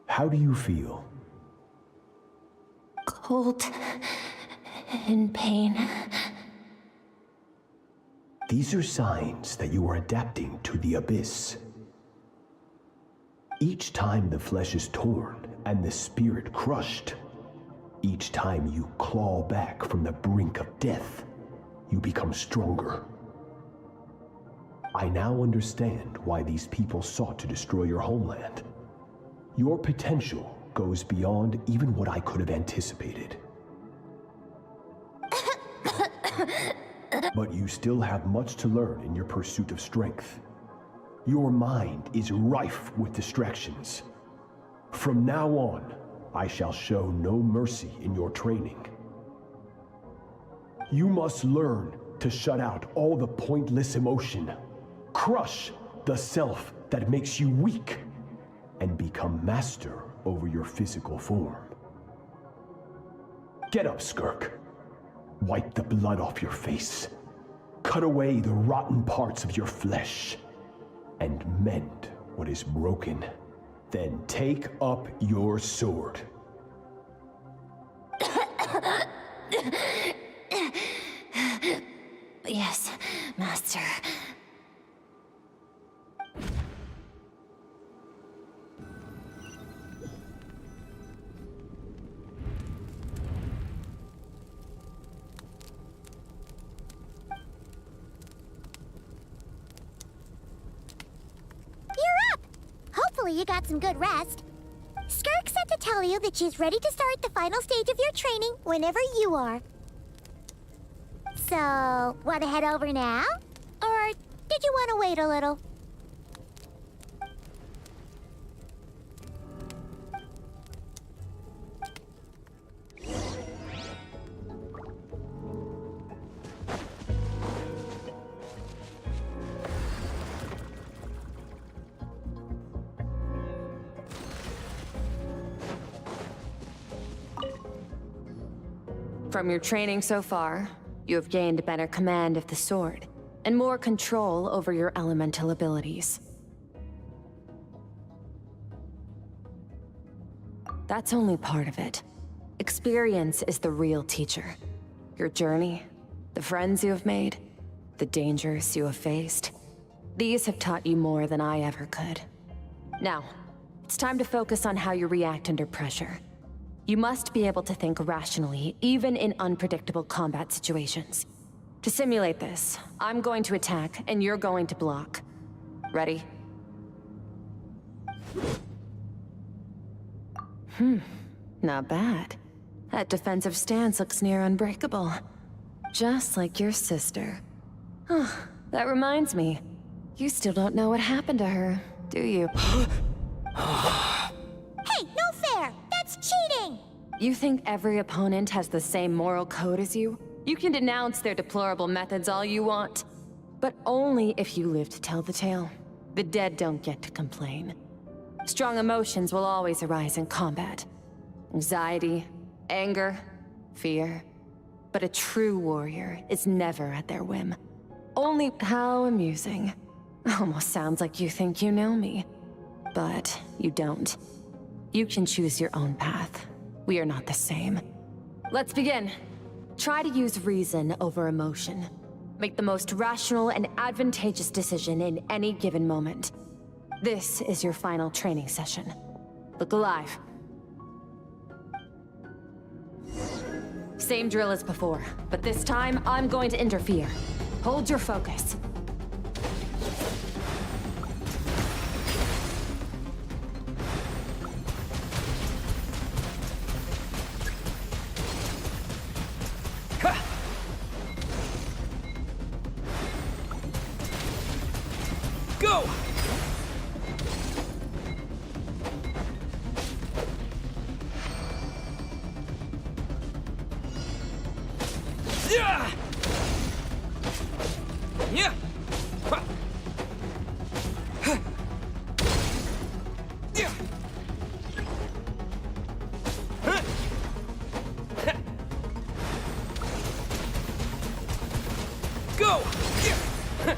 How do you feel? Cold. In pain. These are signs that you are adapting to the abyss. Each time the flesh is torn and the spirit crushed, each time you claw back from the brink of death, you become stronger. I now understand why these people sought to destroy your homeland. Your potential goes beyond even what I could have anticipated. But you still have much to learn in your pursuit of strength. Your mind is rife with distractions. From now on, I shall show no mercy in your training. You must learn to shut out all the pointless emotion, crush the self that makes you weak, and become master over your physical form. Get up, Skirk. Wipe the blood off your face. Cut away the rotten parts of your flesh. And mend what is broken. Then take up your sword. Yes, Master. Hopefully you got some good rest. Skirk said to tell you that she's ready to start the final stage of your training whenever you are. So, want to head over now? Or did you want to wait a little? From your training so far, you have gained better command of the sword, and more control over your elemental abilities. That's only part of it. Experience is the real teacher. Your journey, the friends you have made, the dangers you have faced. These have taught you more than I ever could. Now, it's time to focus on how you react under pressure. You must be able to think rationally, even in unpredictable combat situations. To simulate this, I'm going to attack, and you're going to block. Ready? Not bad. That defensive stance looks near unbreakable. Just like your sister. Oh, that reminds me. You still don't know what happened to her, do you? Hey, no fair! That's cheating! You think every opponent has the same moral code as you? You can denounce their deplorable methods all you want, but only if you live to tell the tale. The dead don't get to complain. Strong emotions will always arise in combat. Anxiety, anger, fear. But a true warrior is never at their whim. Only how amusing. Almost sounds like you think you know me. But you don't. You can choose your own path. We are not the same. Let's begin. Try to use reason over emotion. Make the most rational and advantageous decision in any given moment. This is your final training session. Look alive. Same drill as before, but this time I'm going to interfere. Hold your focus. Go! Yeah! Yeah! Ha! Huh. Yeah! Huh. Huh. Go! Yeah! Huh.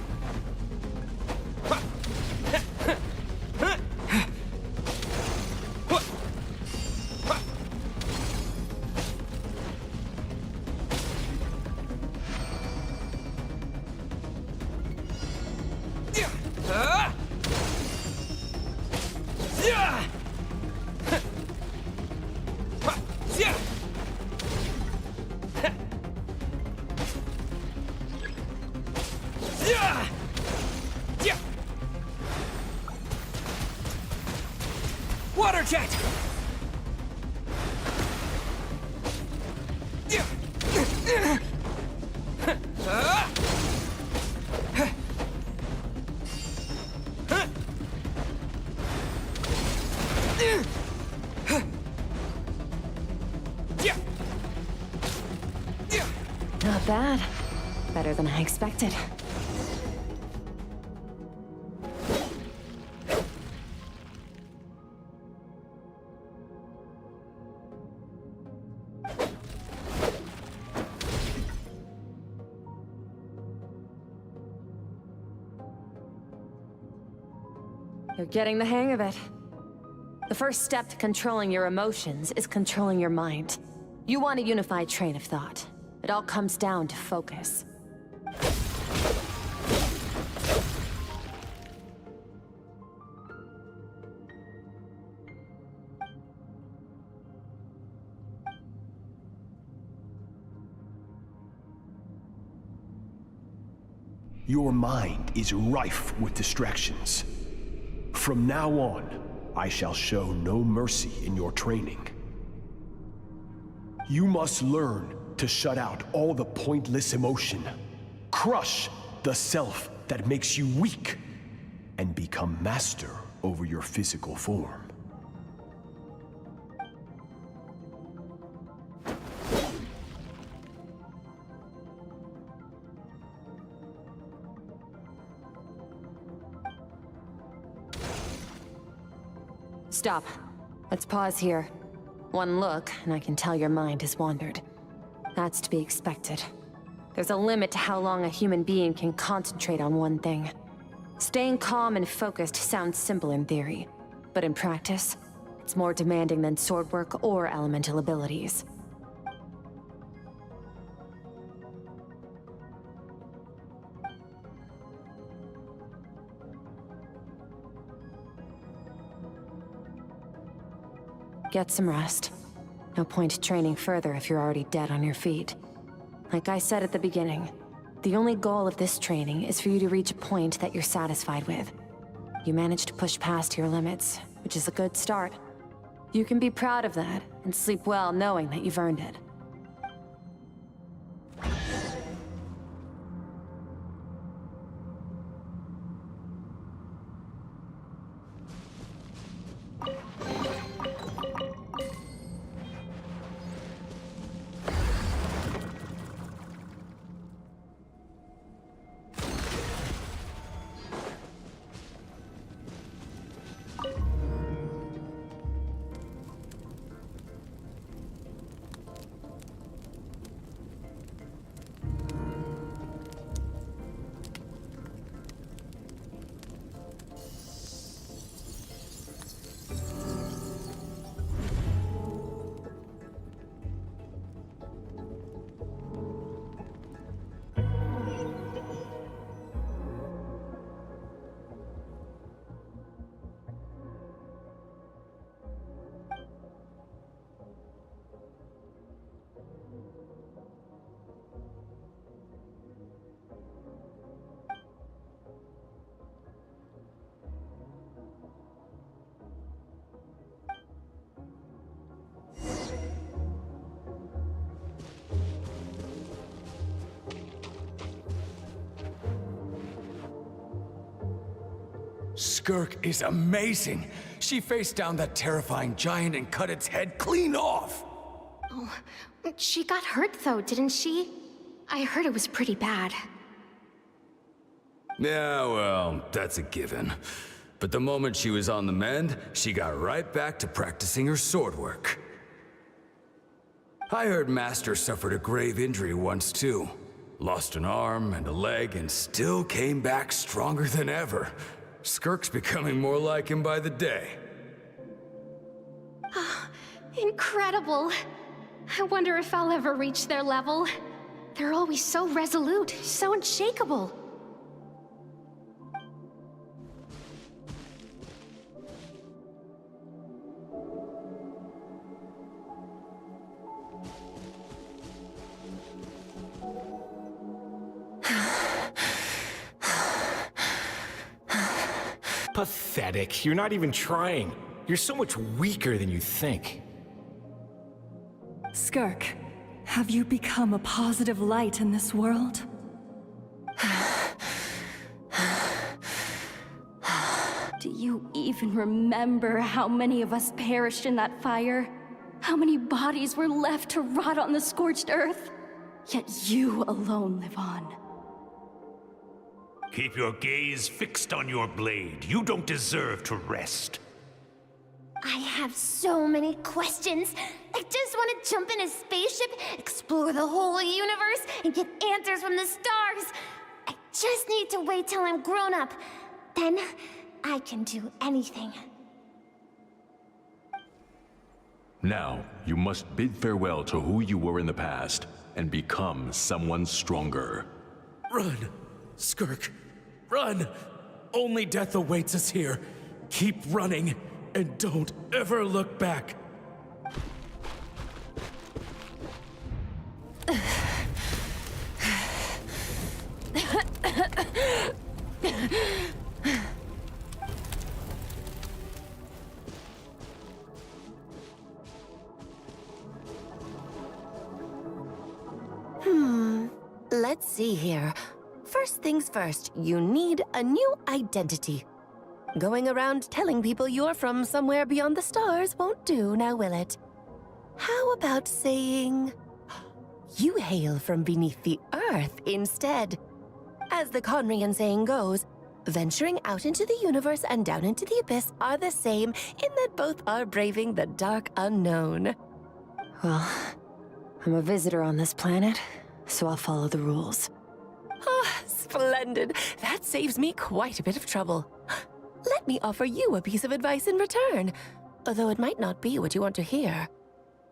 Yeah! Yeah! Yeah! Water jet! Yeah! Not bad. Better than I expected. You're getting the hang of it. The first step to controlling your emotions is controlling your mind. You want a unified train of thought. It all comes down to focus. Your mind is rife with distractions. From now on, I shall show no mercy in your training. You must learn to shut out all the pointless emotion. Crush the self that makes you weak, and become master over your physical form. Stop. Let's pause here. One look, and I can tell your mind has wandered. That's to be expected. There's a limit to how long a human being can concentrate on one thing. Staying calm and focused sounds simple in theory, but in practice, it's more demanding than sword work or elemental abilities. Get some rest. No point training further if you're already dead on your feet. Like I said at the beginning, the only goal of this training is for you to reach a point that you're satisfied with. You managed to push past your limits, which is a good start. You can be proud of that, and sleep well knowing that you've earned it. Skirk is amazing. She faced down that terrifying giant and cut its head clean off. Oh, she got hurt though, didn't she? I heard it was pretty bad. Yeah, well, that's a given. But the moment she was on the mend, she got right back to practicing her sword work. I heard Master suffered a grave injury once too. Lost an arm and a leg and still came back stronger than ever. Skirk's becoming more like him by the day. Incredible. I wonder if I'll ever reach their level. They're always so resolute, so unshakable. Pathetic. You're not even trying. You're so much weaker than you think. Skirk, have you become a positive light in this world? Do you even remember how many of us perished in that fire? How many bodies were left to rot on the scorched earth? Yet you alone live on. Keep your gaze fixed on your blade. You don't deserve to rest. I have so many questions. I just want to jump in a spaceship, explore the whole universe, and get answers from the stars. I just need to wait till I'm grown up. Then, I can do anything. Now, you must bid farewell to who you were in the past and become someone stronger. Run! Skirk, run! Only death awaits us here. Keep running, and don't ever look back. Let's see here. First things first, you need a new identity. Going around telling people you're from somewhere beyond the stars won't do, now will it? How about saying you hail from beneath the earth instead? As the Conrian saying goes, venturing out into the universe and down into the abyss are the same in that both are braving the dark unknown. Well, I'm a visitor on this planet, so I'll follow the rules. Ah, splendid. That saves me quite a bit of trouble. Let me offer you a piece of advice in return, although it might not be what you want to hear.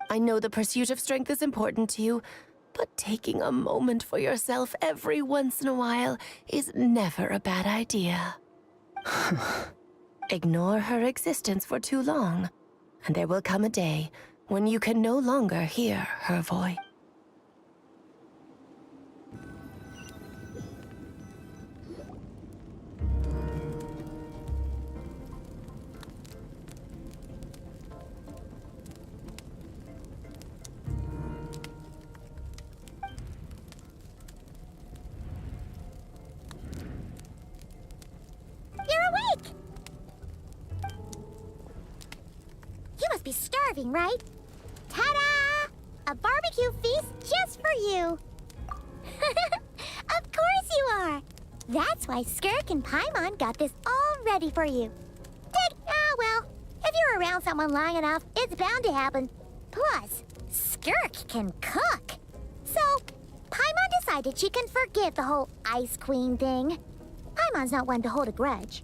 I know the pursuit of strength is important to you, but taking a moment for yourself every once in a while is never a bad idea. Ignore her existence for too long, and there will come a day when you can no longer hear her voice. You're awake! You must be starving, right? Ta-da! A barbecue feast just for you! Of course you are! That's why Skirk and Paimon got this all ready for you. Well, if you're around someone long enough, it's bound to happen. Plus, Skirk can cook. So, Paimon decided she can forgive the whole Ice Queen thing. Paimon's not one to hold a grudge.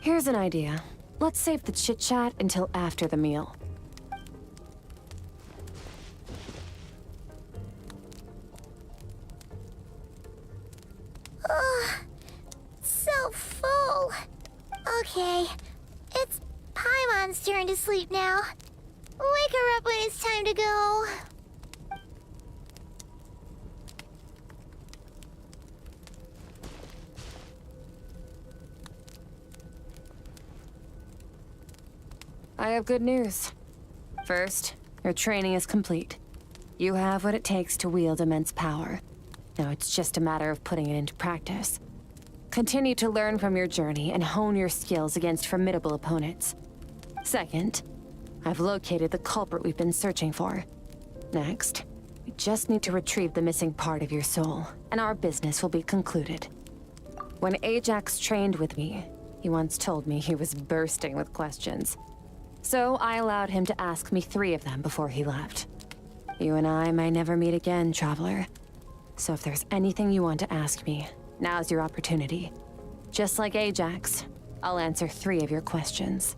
Here's an idea. Let's save the chit-chat until after the meal. So full. Okay, it's Paimon's turn to sleep now. Wake her up when it's time to go. I have good news. First, your training is complete. You have what it takes to wield immense power. Now it's just a matter of putting it into practice. Continue to learn from your journey and hone your skills against formidable opponents. Second, I've located the culprit we've been searching for. Next, we just need to retrieve the missing part of your soul, and our business will be concluded. When Ajax trained with me, he once told me he was bursting with questions. So I allowed him to ask me 3 of them before he left. You and I may never meet again, Traveler. So if there's anything you want to ask me, now's your opportunity. Just like Ajax, I'll answer 3 of your questions.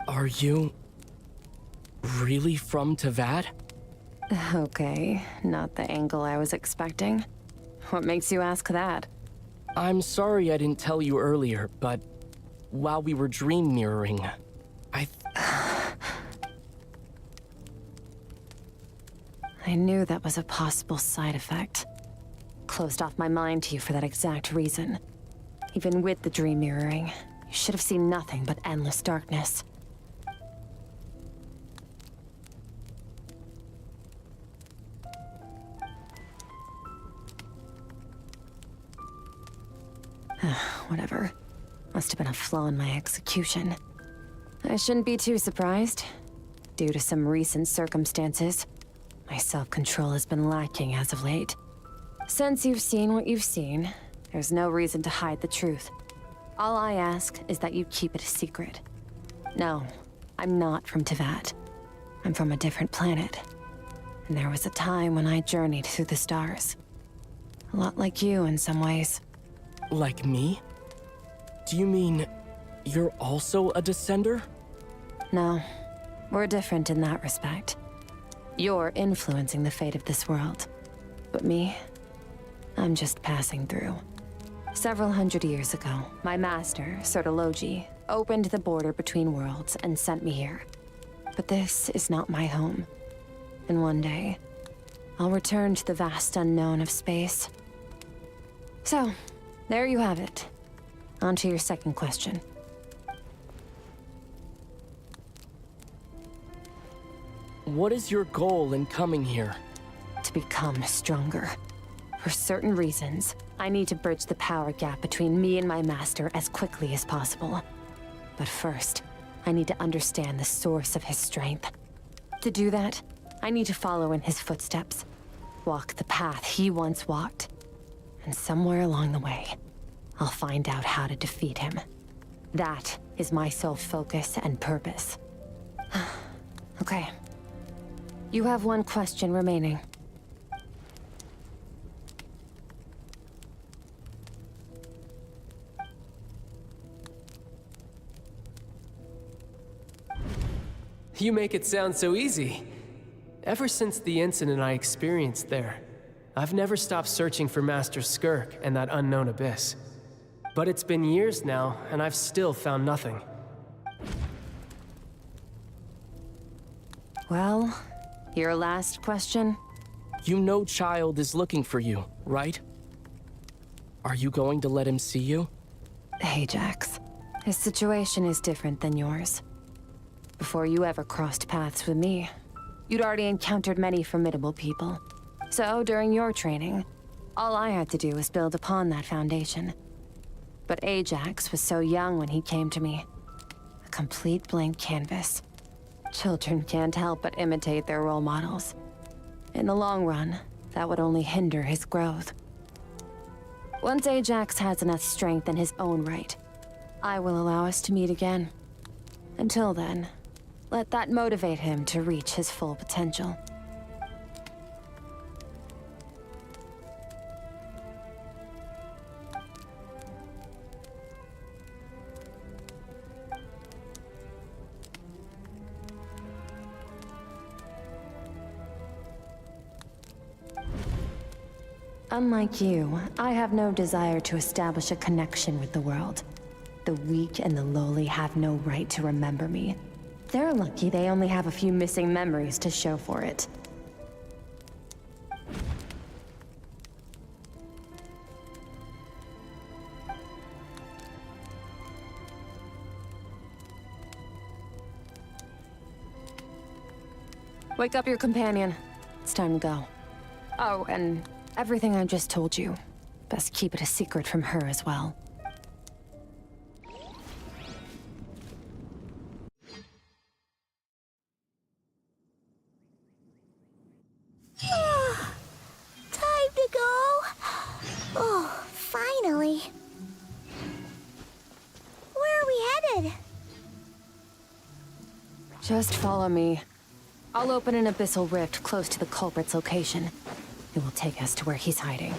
Are you really from Tavad? Okay, not the angle I was expecting. What makes you ask that? I'm sorry I didn't tell you earlier, but while we were dream mirroring, I knew that was a possible side effect. closed off my mind to you for that exact reason. Even with the dream mirroring, you should have seen nothing but endless darkness. Whatever. Must have been a flaw in my execution. I shouldn't be too surprised. Due to some recent circumstances, my self-control has been lacking as of late. Since you've seen what you've seen, there's no reason to hide the truth. All I ask is that you keep it a secret. No, I'm not from Tevat. I'm from a different planet. And there was a time when I journeyed through the stars. A lot like you in some ways. Like me? Do you mean you're also a descender? No, we're different in that respect. You're influencing the fate of this world. But me, I'm just passing through. Several hundred years ago, my master, Sertologi, opened the border between worlds and sent me here. But this is not my home. And one day, I'll return to the vast unknown of space. So, there you have it. On to your second question. What is your goal in coming here? To become stronger. For certain reasons, I need to bridge the power gap between me and my master as quickly as possible. But first, I need to understand the source of his strength. To do that, I need to follow in his footsteps. Walk the path he once walked. And somewhere along the way, I'll find out how to defeat him. That is my sole focus and purpose. Okay. You have one question remaining. You make it sound so easy. Ever since the incident I experienced there, I've never stopped searching for Master Skirk and that unknown abyss. But it's been years now, and I've still found nothing. Well, your last question? You know Child is looking for you, right? Are you going to let him see you? Ajax, his situation is different than yours. Before you ever crossed paths with me, you'd already encountered many formidable people. So, during your training, all I had to do was build upon that foundation. But Ajax was so young when he came to me. A complete blank canvas. Children can't help but imitate their role models. In the long run, that would only hinder his growth. Once Ajax has enough strength in his own right, I will allow us to meet again. Until then, let that motivate him to reach his full potential. Unlike you, I have no desire to establish a connection with the world. The weak and the lowly have no right to remember me. They're lucky they only have a few missing memories to show for it. Wake up your companion. It's time to go. Oh, and everything I just told you, best keep it a secret from her as well. Time to go. Oh, finally. Where are we headed? Just follow me. I'll open an abyssal rift close to the culprit's location. It will take us to where he's hiding.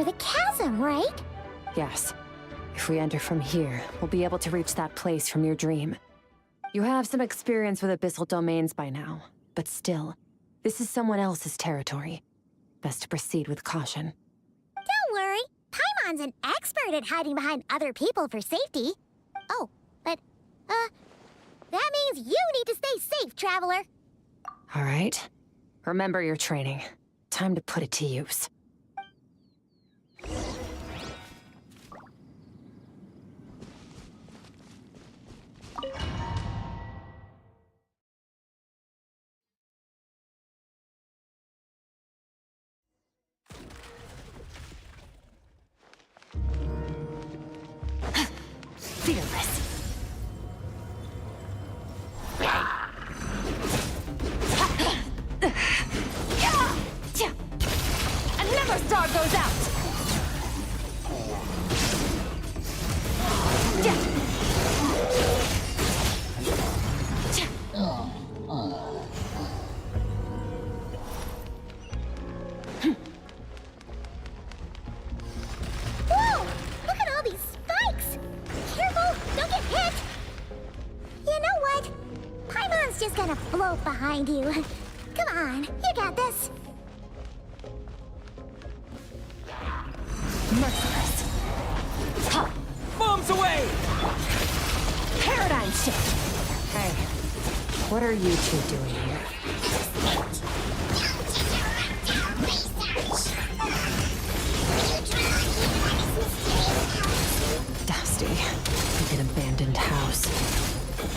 the chasm, right? Yes. If we enter from here, we'll be able to reach that place from your dream. You have some experience with abyssal domains by now, but still, this is someone else's territory. Best to proceed with caution. Don't worry. Paimon's an expert at hiding behind other people for safety. Oh, but, that means you need to stay safe, Traveler. All right. Remember your training. Time to put it to use. Fearless. Another star goes out! Whoa! Look at all these spikes! Careful! Don't get hit! You know what? Paimon's just gonna float behind you. Come on, you got this. Merciless. Ha! Bombs away! Paradigm shift! Hey, what are you two doing here? Dusty, like an abandoned house.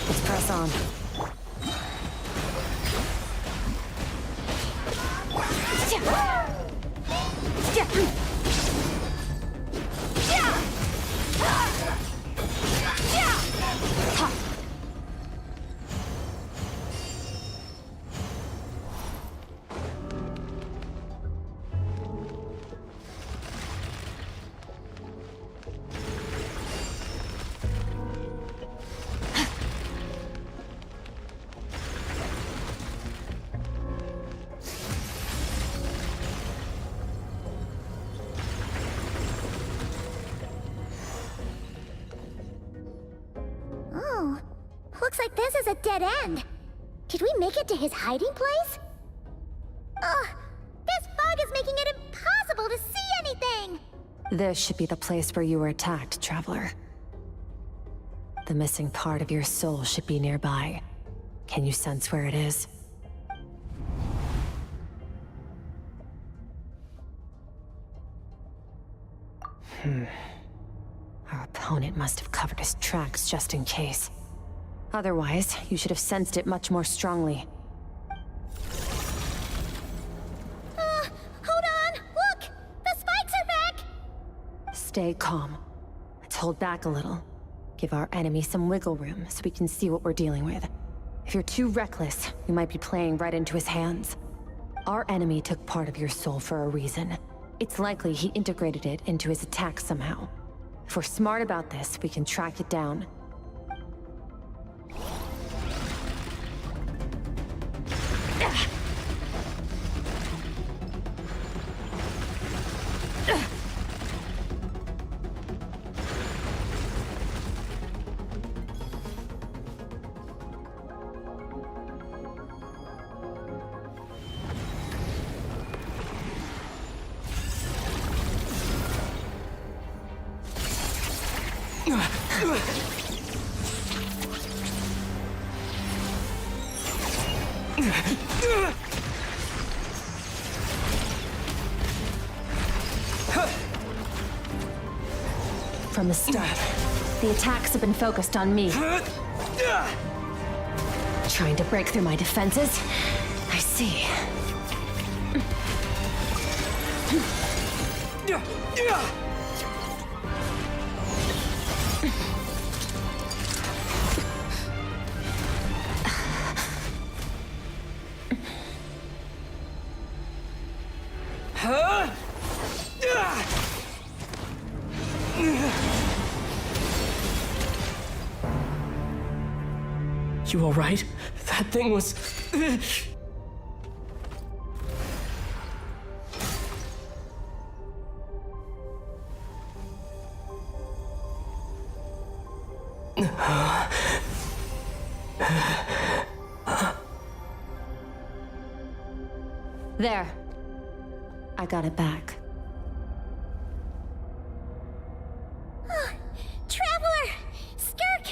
Let's press on. Oh, looks like this is a dead end. Did we make it to his hiding place? Ugh, this fog is making it impossible to see anything! This should be the place where you were attacked, Traveler. The missing part of your soul should be nearby. Can you sense where it is? Our opponent must have covered his tracks just in case. Otherwise, you should have sensed it much more strongly. Hold on! Look! The spikes are back! Stay calm. Let's hold back a little. Give our enemy some wiggle room so we can see what we're dealing with. If you're too reckless, you might be playing right into his hands. Our enemy took part of your soul for a reason. It's likely he integrated it into his attack somehow. If we're smart about this, we can track it down. From the start, the attacks have been focused on me. Trying to break through my defenses? I see. You all right? That thing was... There. I got it back. Traveler! Skirk!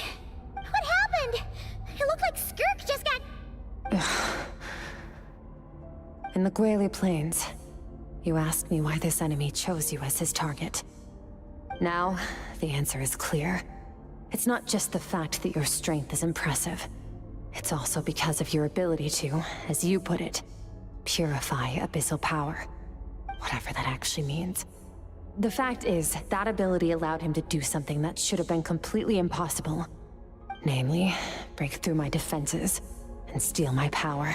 What happened? It looked like Skirk just got... In the Gwali Plains, you asked me why this enemy chose you as his target. Now, the answer is clear. It's not just the fact that your strength is impressive. It's also because of your ability to, as you put it, purify abyssal power. Whatever that actually means. The fact is, that ability allowed him to do something that should have been completely impossible. Namely, break through my defenses and steal my power.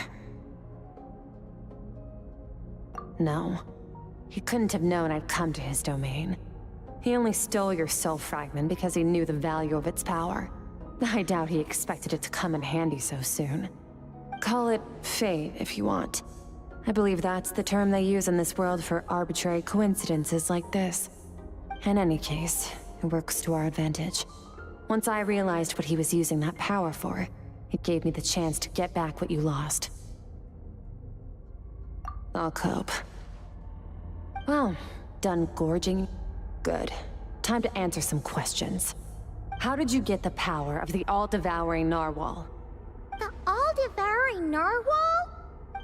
No, he couldn't have known I'd come to his domain. He only stole your soul fragment because he knew the value of its power. I doubt he expected it to come in handy so soon. Call it fate if you want. I believe that's the term they use in this world for arbitrary coincidences like this. In any case, it works to our advantage. Once I realized what he was using that power for, it gave me the chance to get back what you lost. I'll cope. Well, done gorging? Good. Time to answer some questions. How did you get the power of the all-devouring narwhal? The all-devouring narwhal?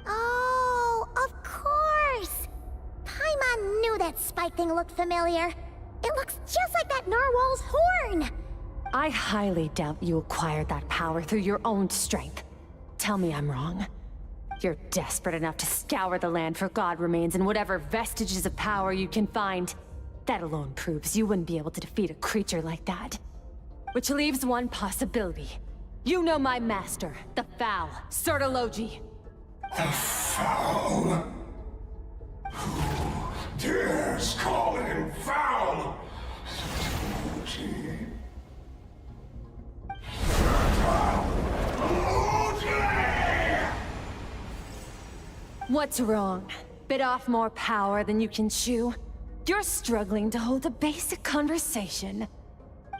Oh, of course! Paimon knew that spike thing looked familiar. It looks just like that narwhal's horn! I highly doubt you acquired that power through your own strength. Tell me I'm wrong. You're desperate enough to scour the land for god remains and whatever vestiges of power you can find. That alone proves you wouldn't be able to defeat a creature like that. Which leaves one possibility. You know my master, the Foul, Sertologi. The Foul? Who dares call him Foul? What's wrong? Bit off more power than you can chew? You're struggling to hold a basic conversation.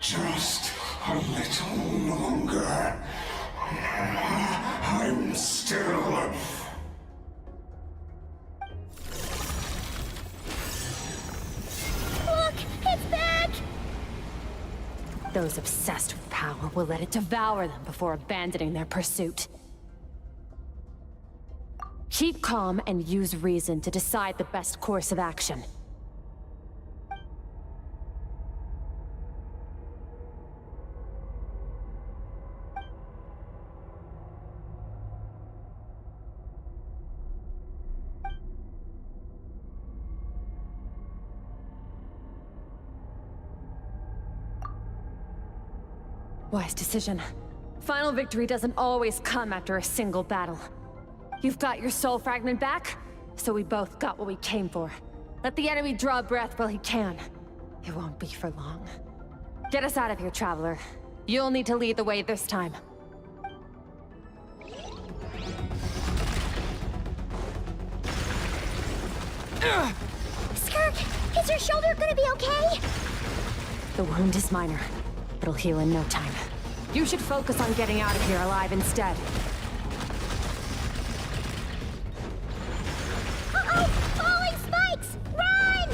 Just a little longer. I'm still... Look! It's back! Those obsessed with power will let it devour them before abandoning their pursuit. Keep calm and use reason to decide the best course of action. Wise decision. Final victory doesn't always come after a single battle. You've got your soul fragment back, so we both got what we came for. Let the enemy draw breath while he can. It won't be for long. Get us out of here, Traveler. You'll need to lead the way this time. Skirk, is your shoulder gonna be okay? The wound is minor. It'll heal in no time. You should focus on getting out of here alive instead. Uh-oh! Falling spikes! Run!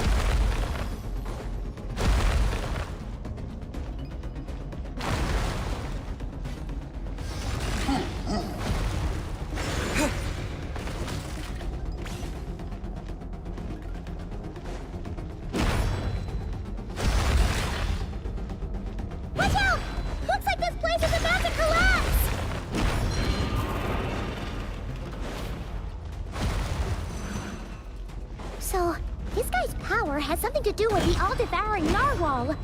Watch out! Looks like this place is about to collapse! So, this guy's power has something to do with the all-devouring narwhal.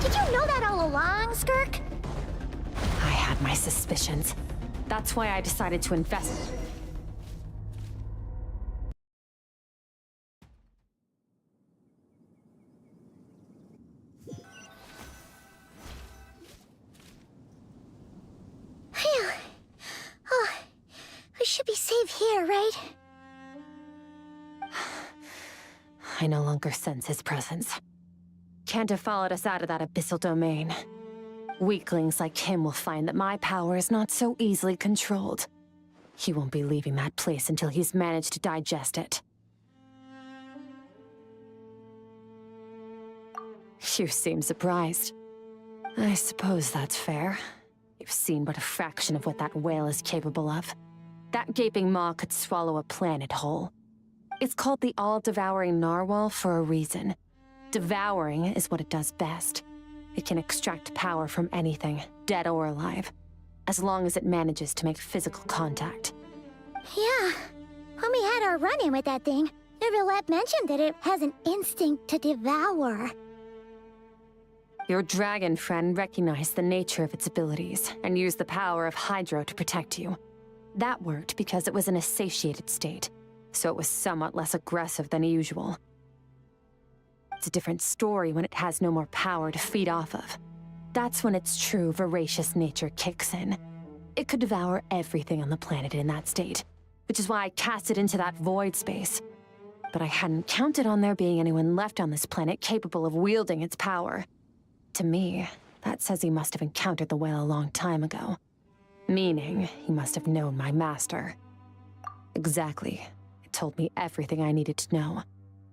Did you know that all along, Skirk? I had my suspicions. That's why I decided to invest. Phew. Oh, we should be safe here, right? I no longer sense his presence. Can't have followed us out of that abyssal domain. Weaklings like him will find that my power is not so easily controlled. He won't be leaving that place until he's managed to digest it. You seem surprised. I suppose that's fair. You've seen but a fraction of what that whale is capable of. That gaping maw could swallow a planet whole. It's called the all-devouring narwhal for a reason. Devouring is what it does best. It can extract power from anything, dead or alive, as long as it manages to make physical contact. Yeah. When we had our run-in with that thing, Nervalette mentioned that it has an instinct to devour. Your dragon friend recognized the nature of its abilities and used the power of Hydro to protect you. That worked because it was in a satiated state, so it was somewhat less aggressive than usual. It's a different story when it has no more power to feed off of. That's when its true voracious nature kicks in. It could devour everything on the planet in that state, which is why I cast it into that void space. But I hadn't counted on there being anyone left on this planet capable of wielding its power. To me, that says he must have encountered the whale a long time ago. Meaning, he must have known my master. Exactly. It told me everything I needed to know.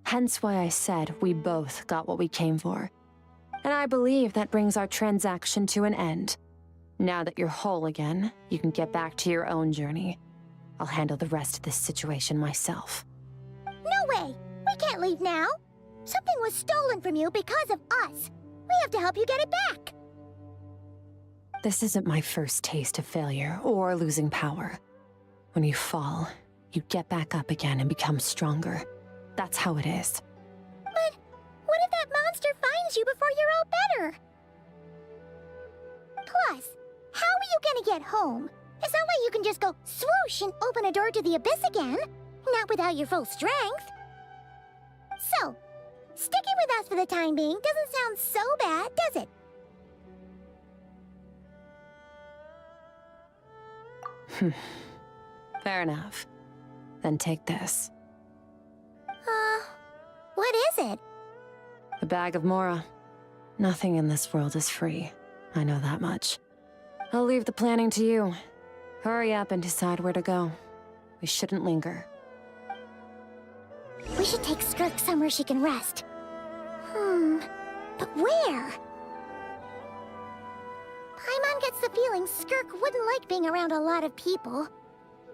Hence why I said we both got what we came for. And I believe that brings our transaction to an end. Now that you're whole again, you can get back to your own journey. I'll handle the rest of this situation myself. No way! We can't leave now! Something was stolen from you because of us! We have to help you get it back! This isn't my first taste of failure or losing power. When you fall, you get back up again and become stronger. That's how it is. But what if that monster finds you before you're all better? Plus, how are you gonna get home? It's not like you can just go swoosh and open a door to the abyss again. Not without your full strength. So, sticking with us for the time being doesn't sound so bad, does it? Fair enough. Then take this. What is it? A bag of Mora. Nothing in this world is free. I know that much. I'll leave the planning to you. Hurry up and decide where to go. We shouldn't linger. We should take Skirk somewhere she can rest. But where? Paimon gets the feeling Skirk wouldn't like being around a lot of people.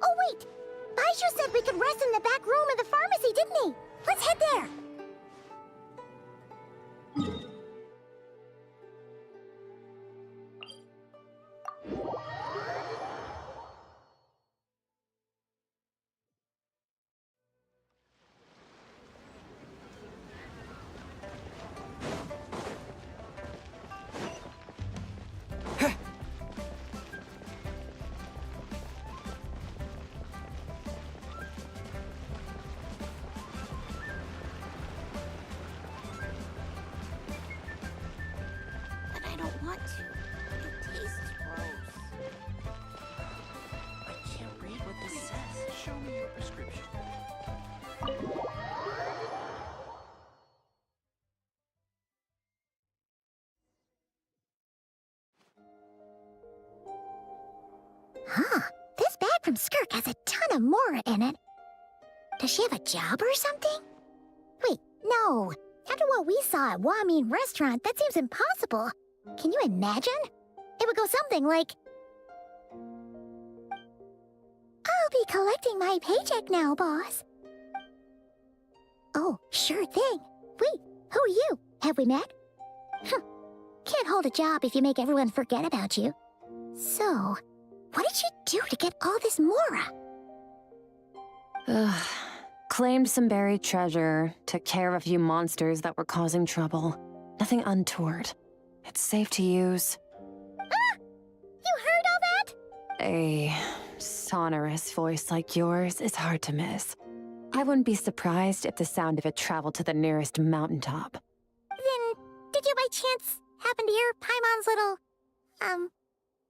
Oh wait! Baizhu said we could rest in the back room of the pharmacy, didn't he? Let's head there! This bag from Skirk has a ton of Mora in it. Does she have a job or something? Wait, no. After what we saw at Wamin Restaurant, that seems impossible. Can you imagine? It would go something like... I'll be collecting my paycheck now, boss. Oh, sure thing. Wait, who are you? Have we met? Can't hold a job if you make everyone forget about you. So... what did she do to get all this Mora? Claimed some buried treasure, took care of a few monsters that were causing trouble. Nothing untoward. It's safe to use. Ah! You heard all that? A sonorous voice like yours is hard to miss. I wouldn't be surprised if the sound of it traveled to the nearest mountaintop. Then, did you by chance happen to hear Paimon's little,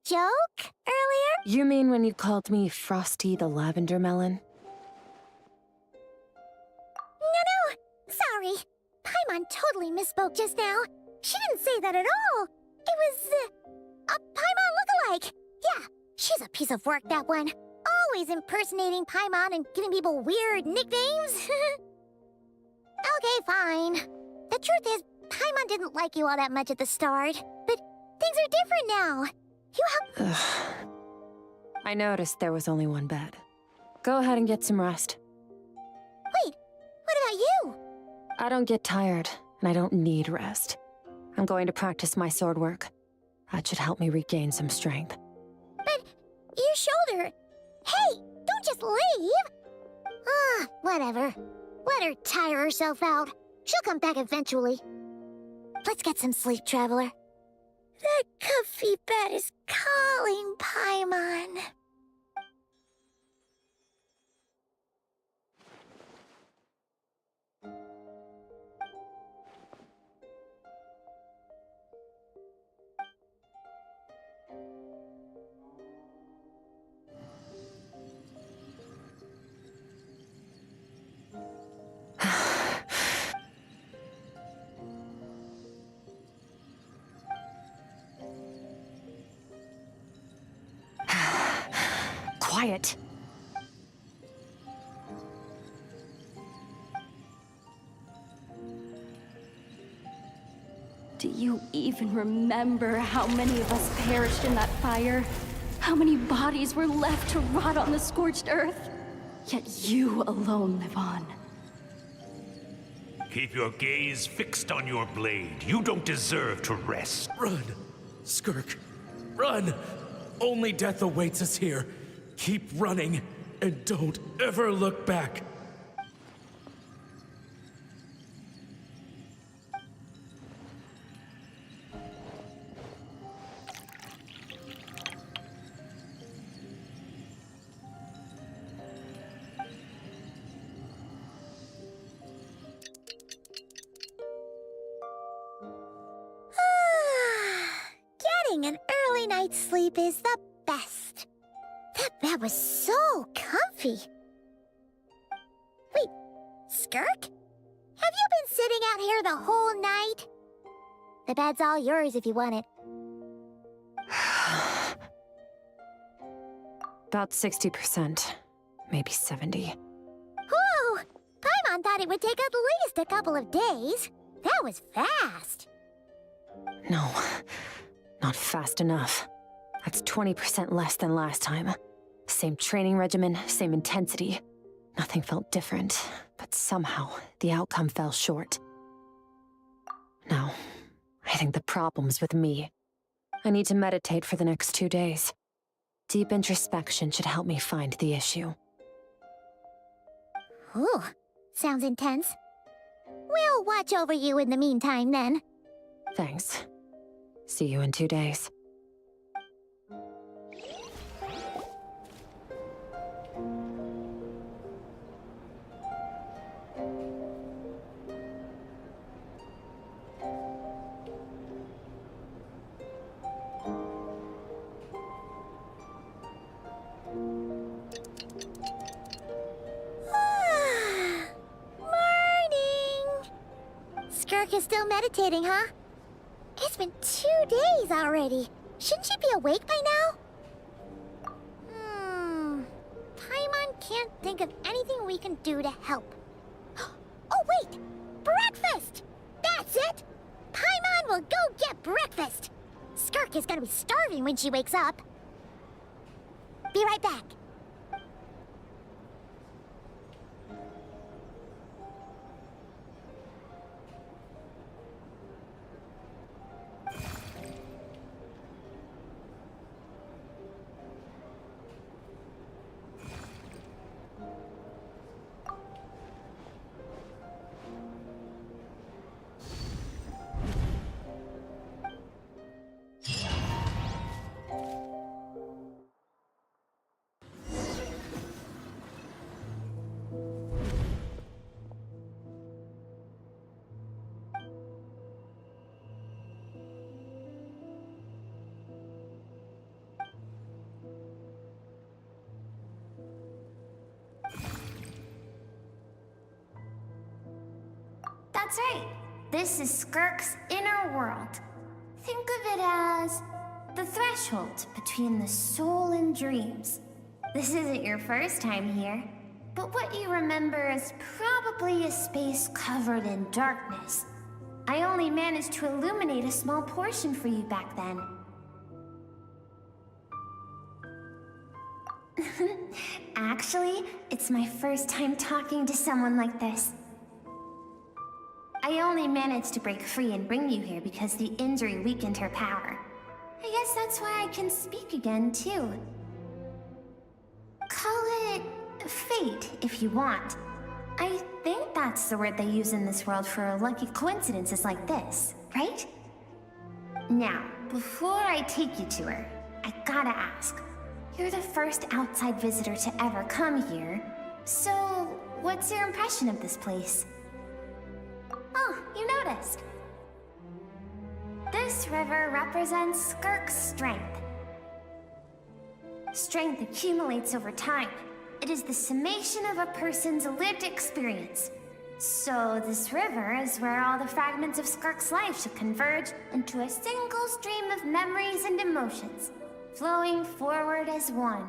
joke earlier? You mean when you called me Frosty the Lavender Melon? No, sorry. Paimon totally misspoke just now. She didn't say that at all. It was, A Paimon lookalike! Yeah, she's a piece of work, that one. Always impersonating Paimon and giving people weird nicknames. Okay, fine. The truth is, Paimon didn't like you all that much at the start, but things are different now. You have... I noticed there was only one bed. Go ahead and get some rest. Wait, what about you? I don't get tired, and I don't need rest. I'm going to practice my sword work. That should help me regain some strength. But your shoulder... Hey, don't just leave! Ah, whatever. Let her tire herself out. She'll come back eventually. Let's get some sleep, Traveler. That comfy bed is calling, Paimon. Quiet. Do you even remember how many of us perished in that fire? How many bodies were left to rot on the scorched earth? Yet you alone live on. Keep your gaze fixed on your blade. You don't deserve to rest. Run! Skirk, run! Only death awaits us here. Keep running, and don't ever look back. Getting an early night's sleep is the best. That bed was so comfy. Wait, Skirk? Have you been sitting out here the whole night? The bed's all yours if you want it. About 60%, maybe 70. Whew! Paimon thought it would take at least a couple of days. That was fast. No, not fast enough. That's 20% less than last time. Same training regimen, same intensity. Nothing felt different, but somehow the outcome fell short. No, I think the problem's with me. I need to meditate for the next 2 days. Deep introspection should help me find the issue. Ooh, sounds intense. We'll watch over you in the meantime, then. Thanks. See you in 2 days. Skirk is still meditating, huh? It's been 2 days already. Shouldn't she be awake by now? Paimon can't think of anything we can do to help. Oh, wait! Breakfast! That's it! Paimon will go get breakfast! Skirk is gonna be starving when she wakes up. Be right back. That's right. This is Skirk's inner world. Think of it as The threshold between the soul and dreams. This isn't your first time here, but what you remember is probably a space covered in darkness. I only managed to illuminate a small portion for you back then. Actually, it's my first time talking to someone like this. I only managed to break free and bring you here because the injury weakened her power. I guess that's why I can speak again, too. Call it fate, if you want. I think that's the word they use in this world for lucky coincidences like this, right? Now, before I take you to her, I gotta ask. You're the first outside visitor to ever come here, so what's your impression of this place? Oh, you noticed. This river represents Skirk's strength. Strength accumulates over time. It is the summation of a person's lived experience. So this river is where all the fragments of Skirk's life should converge into a single stream of memories and emotions, flowing forward as one.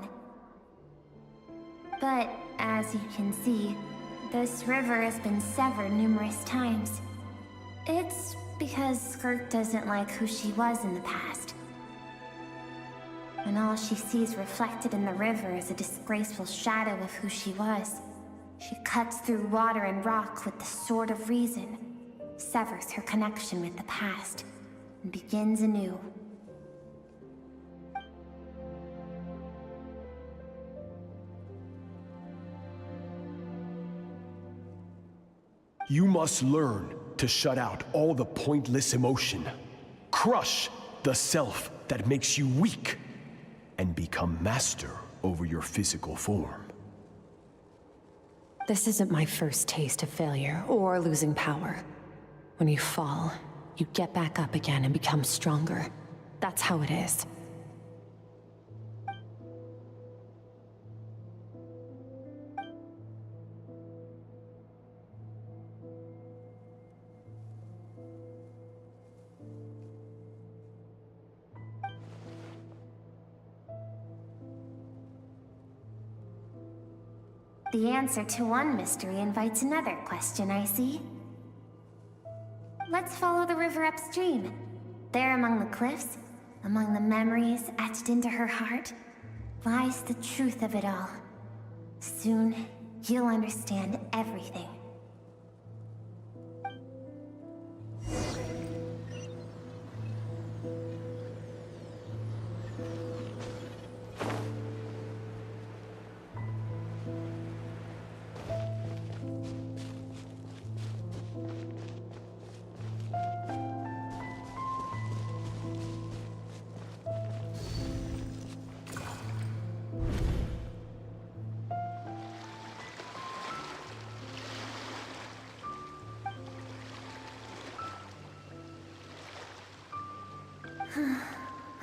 But as you can see, this river has been severed numerous times. It's because Skirk doesn't like who she was in the past. And all she sees reflected in the river is a disgraceful shadow of who she was. She cuts through water and rock with the sword of reason, severs her connection with the past, and begins anew. You must learn to shut out all the pointless emotion. Crush the self that makes you weak, and become master over your physical form. This isn't my first taste of failure or losing power. When you fall, you get back up again and become stronger. That's how it is. The answer to one mystery invites another question, I see. Let's follow the river upstream. There among the cliffs, among the memories etched into her heart, lies the truth of it all. Soon, you'll understand everything.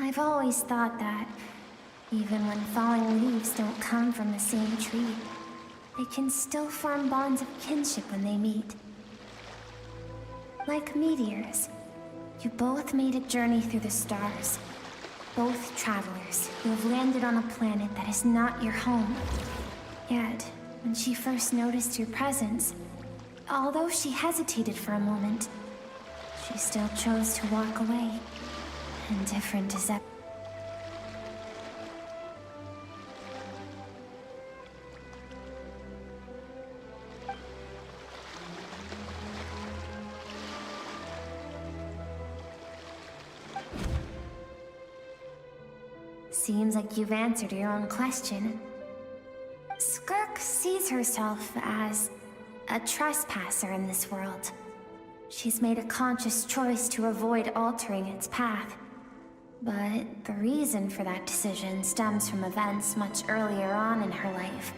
I've always thought that, even when falling leaves don't come from the same tree, they can still form bonds of kinship when they meet. Like meteors, you both made a journey through the stars. Both travelers who have landed on a planet that is not your home. Yet, when she first noticed your presence, although she hesitated for a moment, she still chose to walk away. Indifferent as ever. Seems like you've answered your own question. Skirk sees herself as a trespasser in this world. She's made a conscious choice to avoid altering its path. But the reason for that decision stems from events much earlier on in her life.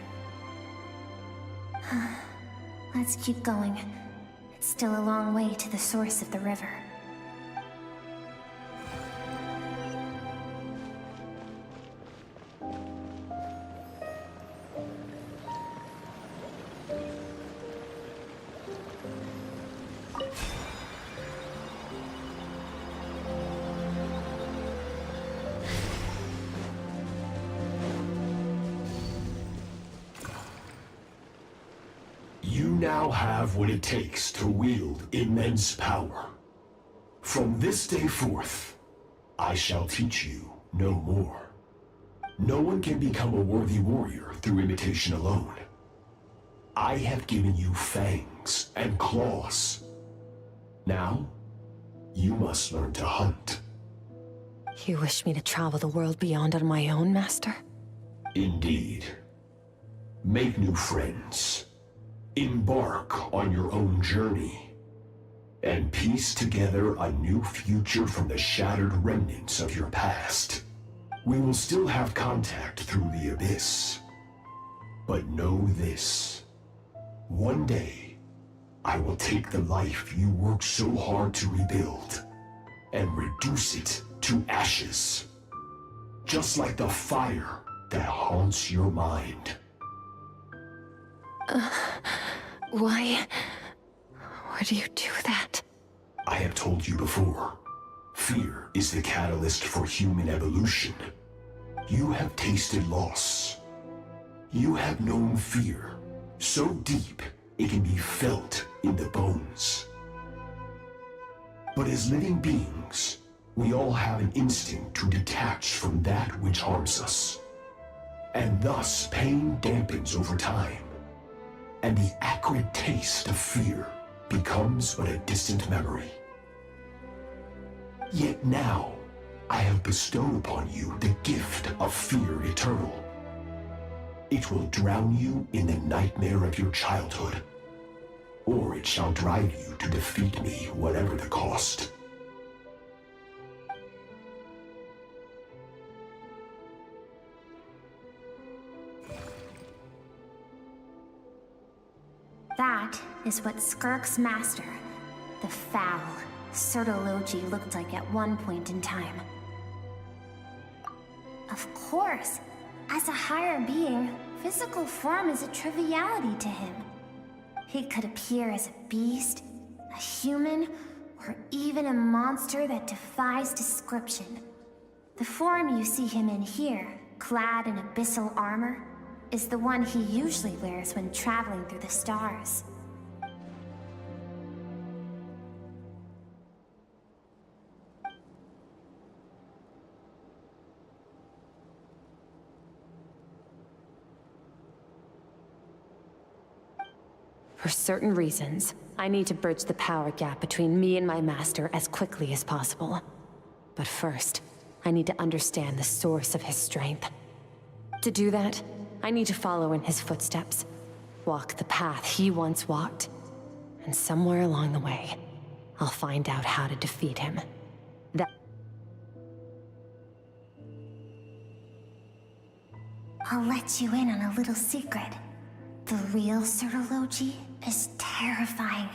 Let's keep going. It's still a long way to the source of the river. now have what it takes to wield immense power. From this day forth, I shall teach you no more. No one can become a worthy warrior through imitation alone. I have given you fangs and claws. Now, you must learn to hunt. You wish me to travel the world beyond on my own, Master? Indeed. Make new friends. Embark on your own journey. And piece together a new future from the shattered remnants of your past. We will still have contact through the abyss. But know this. One day, I will take the life you worked so hard to rebuild and reduce it to ashes. Just like the fire that haunts your mind. Why would you do that? I have told you before. Fear is the catalyst for human evolution. You have tasted loss. You have known fear so deep it can be felt in the bones. But as living beings, we all have an instinct to detach from that which harms us. And thus pain dampens over time. And the acrid taste of fear becomes but a distant memory. Yet now, I have bestowed upon you the gift of fear eternal. It will drown you in the nightmare of your childhood, or it shall drive you to defeat me, whatever the cost. That is what Skirk's master, the foul Sertologi, looked like at one point in time. Of course, as a higher being, physical form is a triviality to him. He could appear as a beast, a human, or even a monster that defies description. The form you see him in here, clad in abyssal armor, is the one he usually wears when traveling through the stars. For certain reasons, I need to bridge the power gap between me and my master as quickly as possible. But first, I need to understand the source of his strength. To do that, I need to follow in his footsteps, walk the path he once walked, and somewhere along the way, I'll find out how to defeat him. I'll let you in on a little secret. The real Sertologi is terrifying.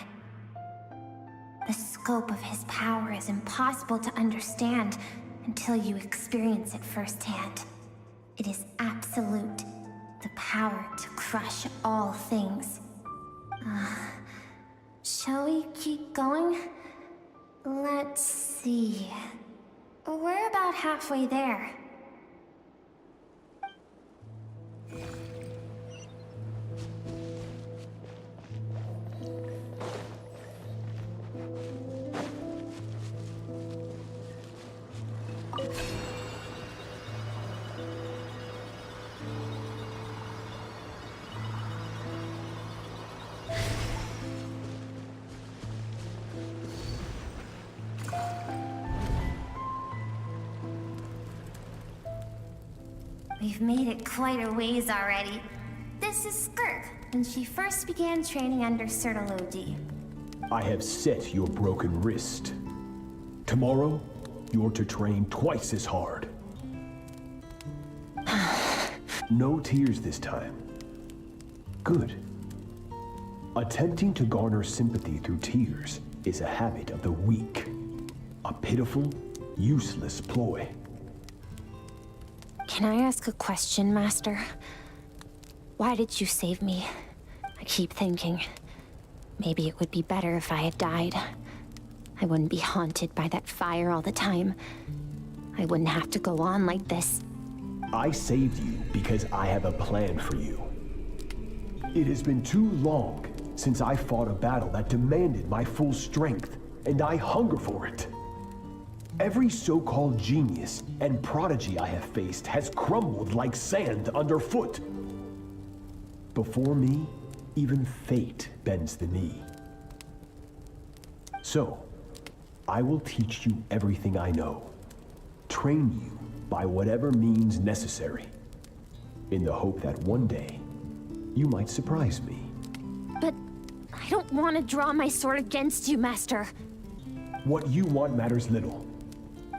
The scope of his power is impossible to understand until you experience it firsthand. It is absolute, the power to crush all things. Shall we keep going? Let's see. We're about halfway there. We've made it quite a ways already. This is Skirk, when she first began training under Sertologi. I have set your broken wrist. Tomorrow, you're to train twice as hard. No tears this time. Good. Attempting to garner sympathy through tears is a habit of the weak. A pitiful, useless ploy. Can I ask a question, Master? Why did you save me? I keep thinking, maybe it would be better if I had died. I wouldn't be haunted by that fire all the time. I wouldn't have to go on like this. I saved you because I have a plan for you. It has been too long since I fought a battle that demanded my full strength, and I hunger for it. Every so-called genius and prodigy I have faced has crumbled like sand underfoot. Before me, even fate bends the knee. So, I will teach you everything I know, train you by whatever means necessary, in the hope that one day, you might surprise me. But I don't want to draw my sword against you, Master. What you want matters little.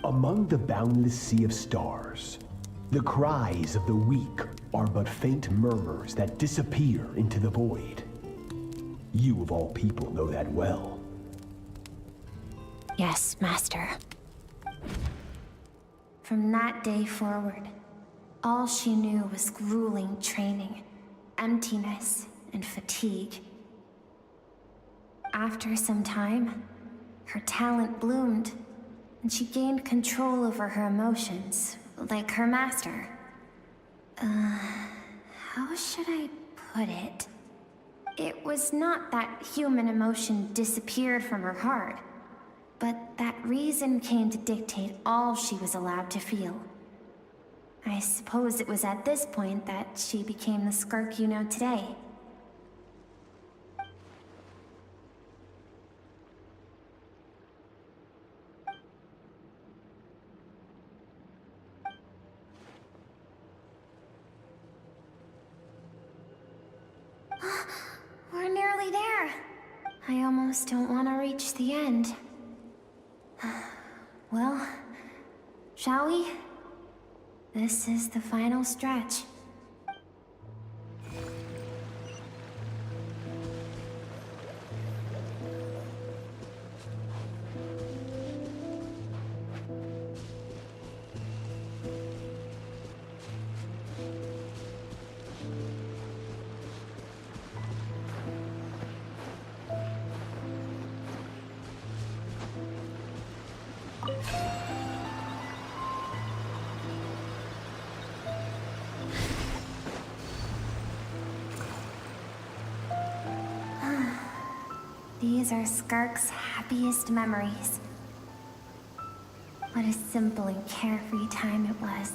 Among the boundless sea of stars, the cries of the weak are but faint murmurs that disappear into the void. You of all people know that well. Yes, Master. From that day forward, all she knew was grueling training, emptiness, and fatigue. After some time, her talent bloomed, and she gained control over her emotions, like her master. How should I put it? It was not that human emotion disappeared from her heart, but that reason came to dictate all she was allowed to feel. I suppose it was at this point that she became the Skirk you know today. We're nearly there. I almost don't want to reach the end. Well, shall we? This is the final stretch. These are Skirk's happiest memories. What a simple and carefree time it was.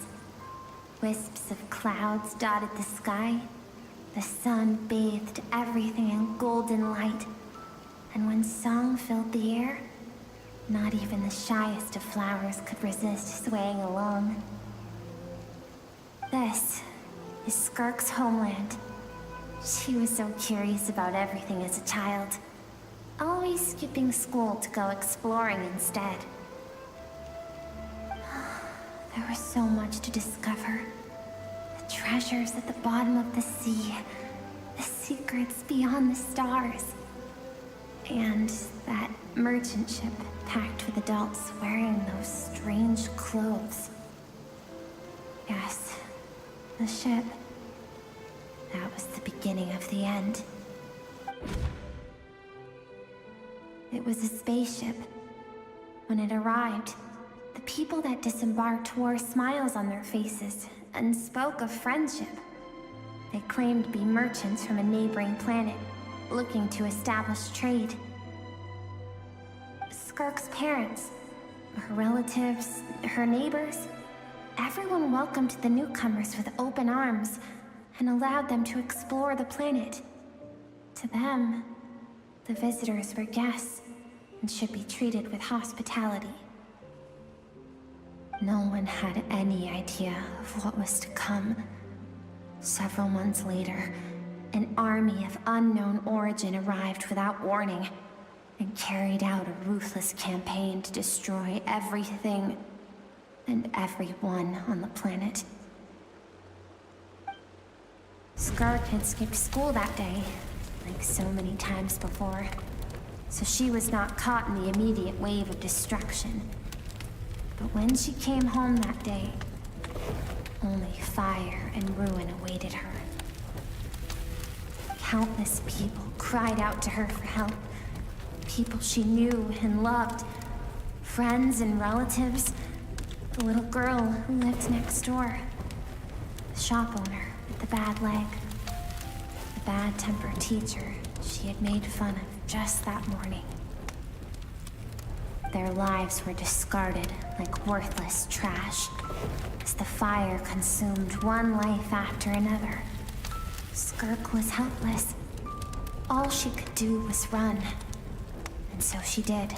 Wisps of clouds dotted the sky. The sun bathed everything in golden light. And when song filled the air, not even the shyest of flowers could resist swaying along. This is Skirk's homeland. She was so curious about everything as a child. Always skipping school to go exploring instead. There was so much to discover. The treasures at the bottom of the sea. The secrets beyond the stars. And that merchant ship packed with adults wearing those strange clothes. Yes, the ship. That was the beginning of the end. It was a spaceship. When it arrived, the people that disembarked wore smiles on their faces and spoke of friendship. They claimed to be merchants from a neighboring planet, looking to establish trade. Skirk's parents, her relatives, her neighbors, everyone welcomed the newcomers with open arms and allowed them to explore the planet. To them, the visitors were guests and should be treated with hospitality. No one had any idea of what was to come. Several months later, an army of unknown origin arrived without warning and carried out a ruthless campaign to destroy everything and everyone on the planet. Skirk had skipped school that day, like so many times before, so she was not caught in the immediate wave of destruction. But when she came home that day, only fire and ruin awaited her. Countless people cried out to her for help. People she knew and loved. Friends and relatives. The little girl who lived next door. The shop owner with the bad leg. The bad-tempered teacher she had made fun of just that morning. Their lives were discarded like worthless trash as the fire consumed one life after another. Skirk was helpless. All she could do was run. And so she did.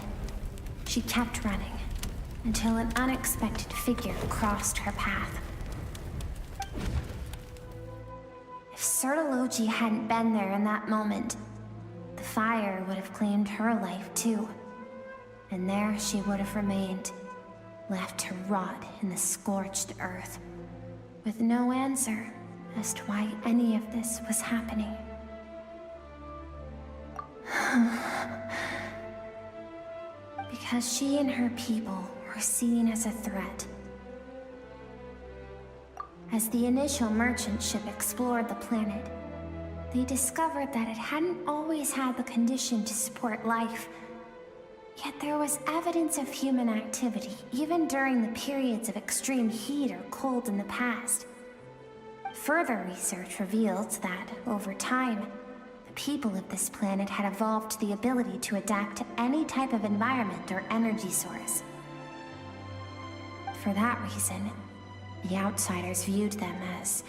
She kept running until an unexpected figure crossed her path. If Sertology hadn't been there in that moment, the fire would have claimed her life too. And there she would have remained, left to rot in the scorched earth, with no answer as to why any of this was happening. Because she and her people were seen as a threat. As the initial merchant ship explored the planet, they discovered that it hadn't always had the condition to support life. Yet there was evidence of human activity, even during the periods of extreme heat or cold in the past. Further research revealed that, over time, the people of this planet had evolved the ability to adapt to any type of environment or energy source. For that reason, the outsiders viewed them as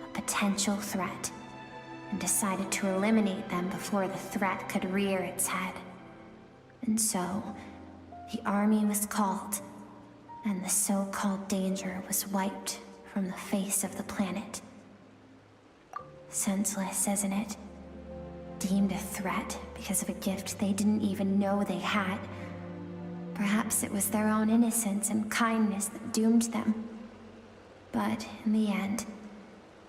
a potential threat, and decided to eliminate them before the threat could rear its head. And so, the army was called, and the so-called danger was wiped from the face of the planet. Senseless, isn't it? Deemed a threat because of a gift they didn't even know they had. Perhaps it was their own innocence and kindness that doomed them. But in the end,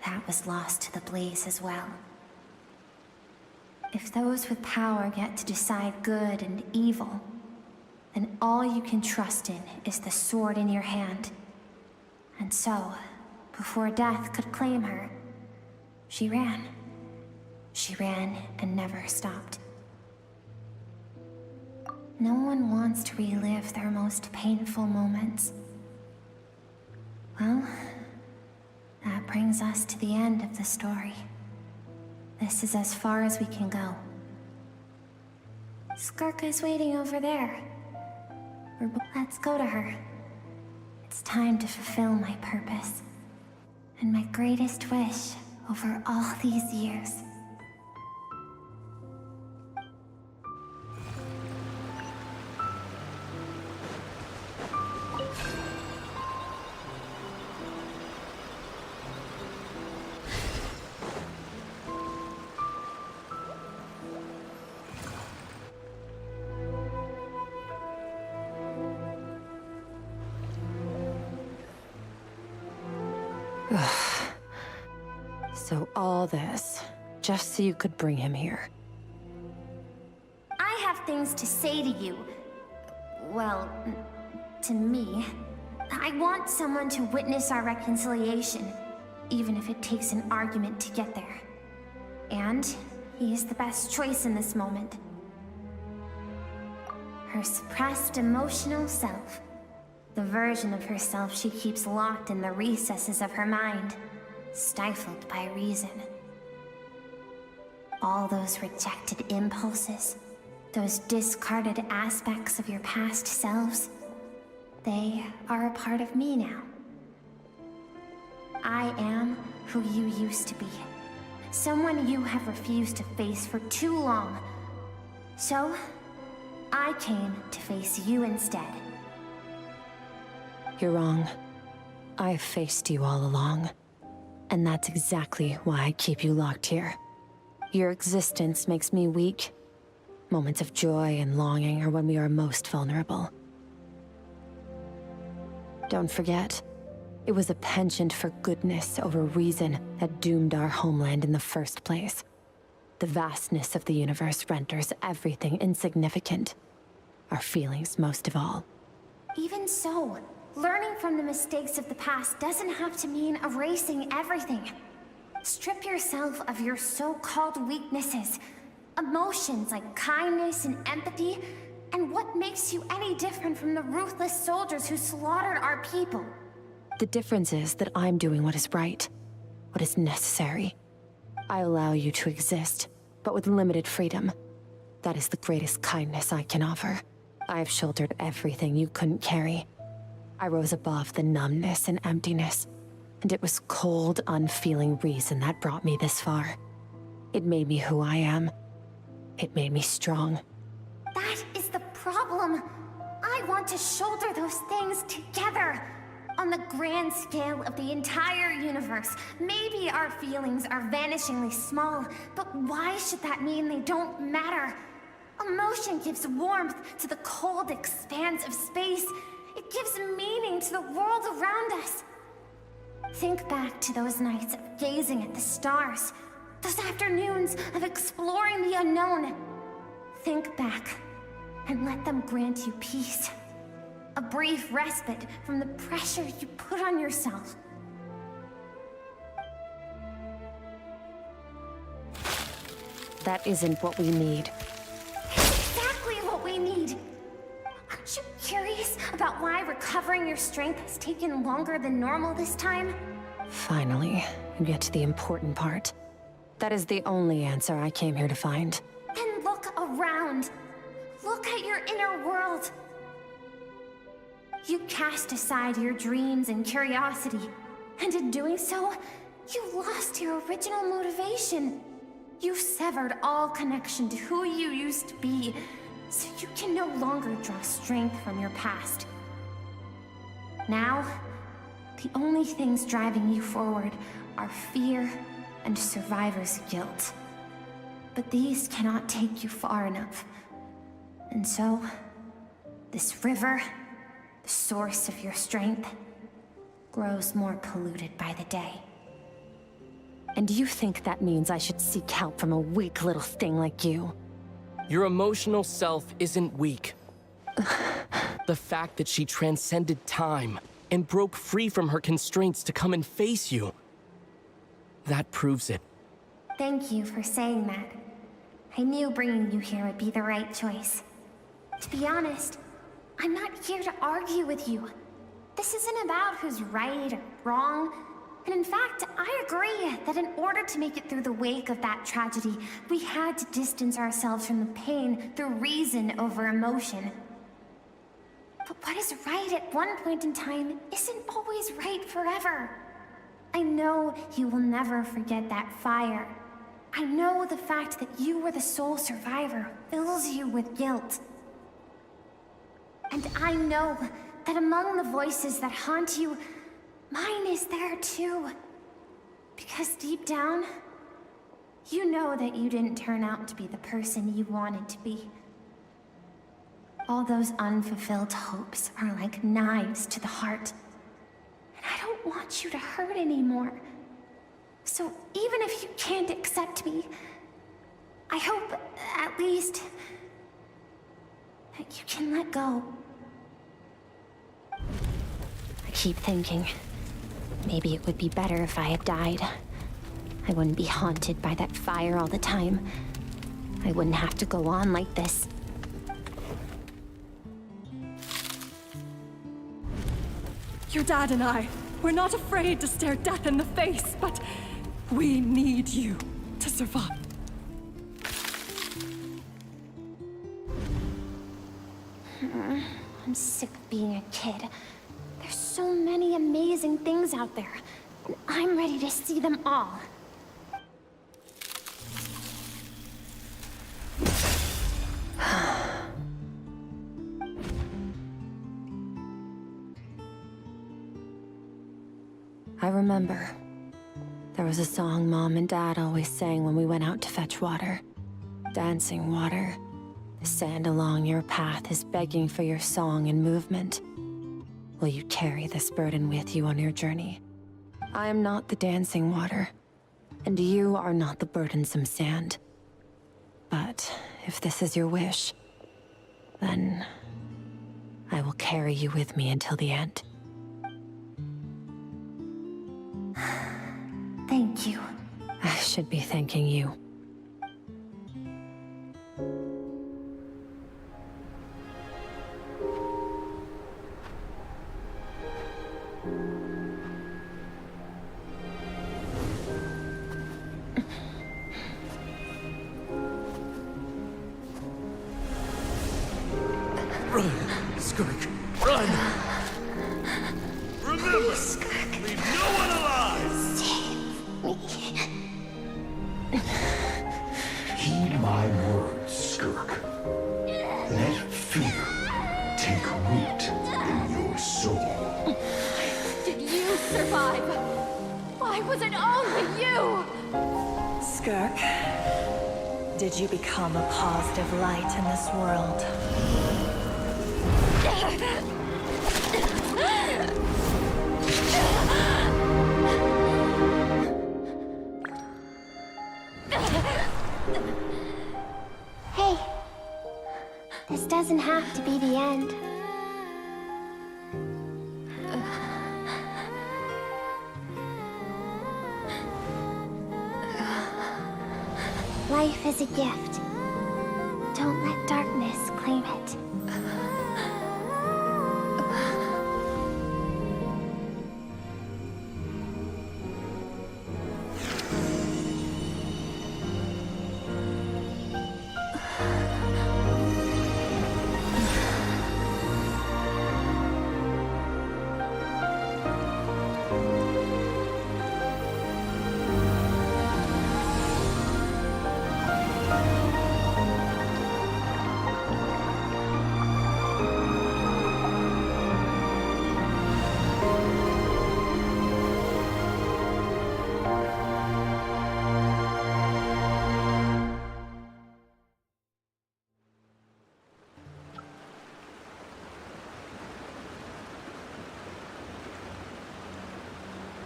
that was lost to the blaze as well. If those with power get to decide good and evil, then all you can trust in is the sword in your hand. And so, before death could claim her, she ran. She ran and never stopped. No one wants to relive their most painful moments. Well, that brings us to the end of the story. This is as far as we can go. Skirk is waiting over there. Let's go to her. It's time to fulfill my purpose. And my greatest wish over all these years. So all this, just so you could bring him here. I have things to say to you. Well, to me. I want someone to witness our reconciliation, even if it takes an argument to get there. And he is the best choice in this moment. Her suppressed emotional self. The version of herself she keeps locked in the recesses of her mind, stifled by reason. All those rejected impulses, those discarded aspects of your past selves, they are a part of me now. I am who you used to be. Someone you have refused to face for too long. So, I came to face you instead. You're wrong. I've faced you all along. And that's exactly why I keep you locked here. Your existence makes me weak. Moments of joy and longing are when we are most vulnerable. Don't forget, it was a penchant for goodness over reason that doomed our homeland in the first place. The vastness of the universe renders everything insignificant. Our feelings most of all. Even so, learning from the mistakes of the past doesn't have to mean erasing everything. Strip yourself of your so-called weaknesses, emotions like kindness and empathy, and what makes you any different from the ruthless soldiers who slaughtered our people? The difference is that I'm doing what is right, what is necessary. I allow you to exist, but with limited freedom. That is the greatest kindness I can offer. I have shouldered everything you couldn't carry. I rose above the numbness and emptiness, and it was cold, unfeeling reason that brought me this far. It made me who I am. It made me strong. That is the problem. I want to shoulder those things together. On the grand scale of the entire universe, maybe our feelings are vanishingly small, but why should that mean they don't matter? Emotion gives warmth to the cold expanse of space. It gives meaning to the world around us. Think back to those nights of gazing at the stars, those afternoons of exploring the unknown. Think back and let them grant you peace. A brief respite from the pressure you put on yourself. That isn't what we need. Exactly what we need! Aren't you curious about why recovering your strength has taken longer than normal this time? Finally, you get to the important part. That is the only answer I came here to find. Then look around. Look at your inner world. You cast aside your dreams and curiosity, and in doing so, you lost your original motivation. You severed all connection to who you used to be, so you can no longer draw strength from your past. Now, the only things driving you forward are fear and survivor's guilt. But these cannot take you far enough. And so, this river, the source of your strength, grows more polluted by the day. And you think that means I should seek help from a weak little thing like you? Your emotional self isn't weak. The fact that she transcended time and broke free from her constraints to come and face you, that proves it. Thank you for saying that. I knew bringing you here would be the right choice. To be honest, I'm not here to argue with you. This isn't about who's right or wrong. And in fact, I agree that in order to make it through the wake of that tragedy, we had to distance ourselves from the pain through reason over emotion. But what is right at one point in time isn't always right forever. I know you will never forget that fire. I know the fact that you were the sole survivor fills you with guilt. And I know that among the voices that haunt you, mine is there too. Because deep down, you know that you didn't turn out to be the person you wanted to be. All those unfulfilled hopes are like knives to the heart. And I don't want you to hurt anymore. So even if you can't accept me, I hope, at least, that you can let go. I keep thinking, maybe it would be better if I had died. I wouldn't be haunted by that fire all the time. I wouldn't have to go on like this. Your dad and I, we're not afraid to stare death in the face, but we need you to survive. I'm sick of being a kid. There's so many amazing things out there, and I'm ready to see them all. I remember. There was a song Mom and Dad always sang when we went out to fetch water. Dancing water. The sand along your path is begging for your song and movement. Will you carry this burden with you on your journey? I am not the dancing water, and you are not the burdensome sand. But if this is your wish, then I will carry you with me until the end. Thank you. I should be thanking you. Skirk, run! Remember, leave no one alive! Heed my words, Skirk. Let fear take root in your soul. Did you survive? Why was it only you? Skirk, did you become a positive light in this world? Hey, this doesn't have to be the end. Life is a gift. Don't let darkness claim it.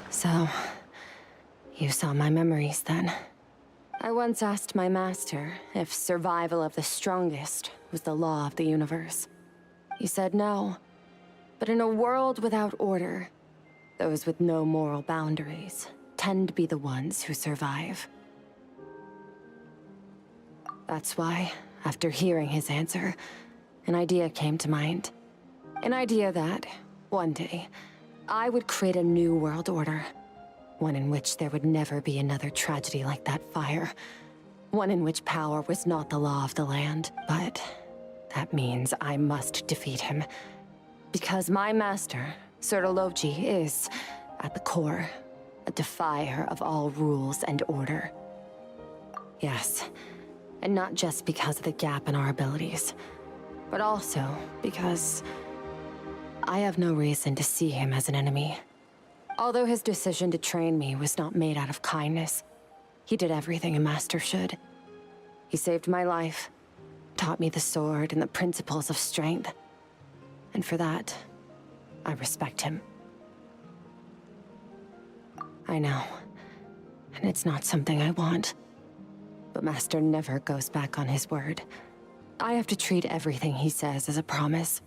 So, you saw my memories then. I once asked my master if survival of the strongest was the law of the universe. He said no. But in a world without order, those with no moral boundaries tend to be the ones who survive. That's why, after hearing his answer, an idea came to mind. An idea that, one day, I would create a new world order. One in which there would never be another tragedy like that fire. One in which power was not the law of the land. But that means I must defeat him. Because my master, Surtology, is, at the core, a defier of all rules and order. Yes, and not just because of the gap in our abilities, but also because I have no reason to see him as an enemy. Although his decision to train me was not made out of kindness, he did everything a master should. He saved my life, taught me the sword and the principles of strength. And for that, I respect him. I know, and it's not something I want. But Master never goes back on his word. I have to treat everything he says as a promise.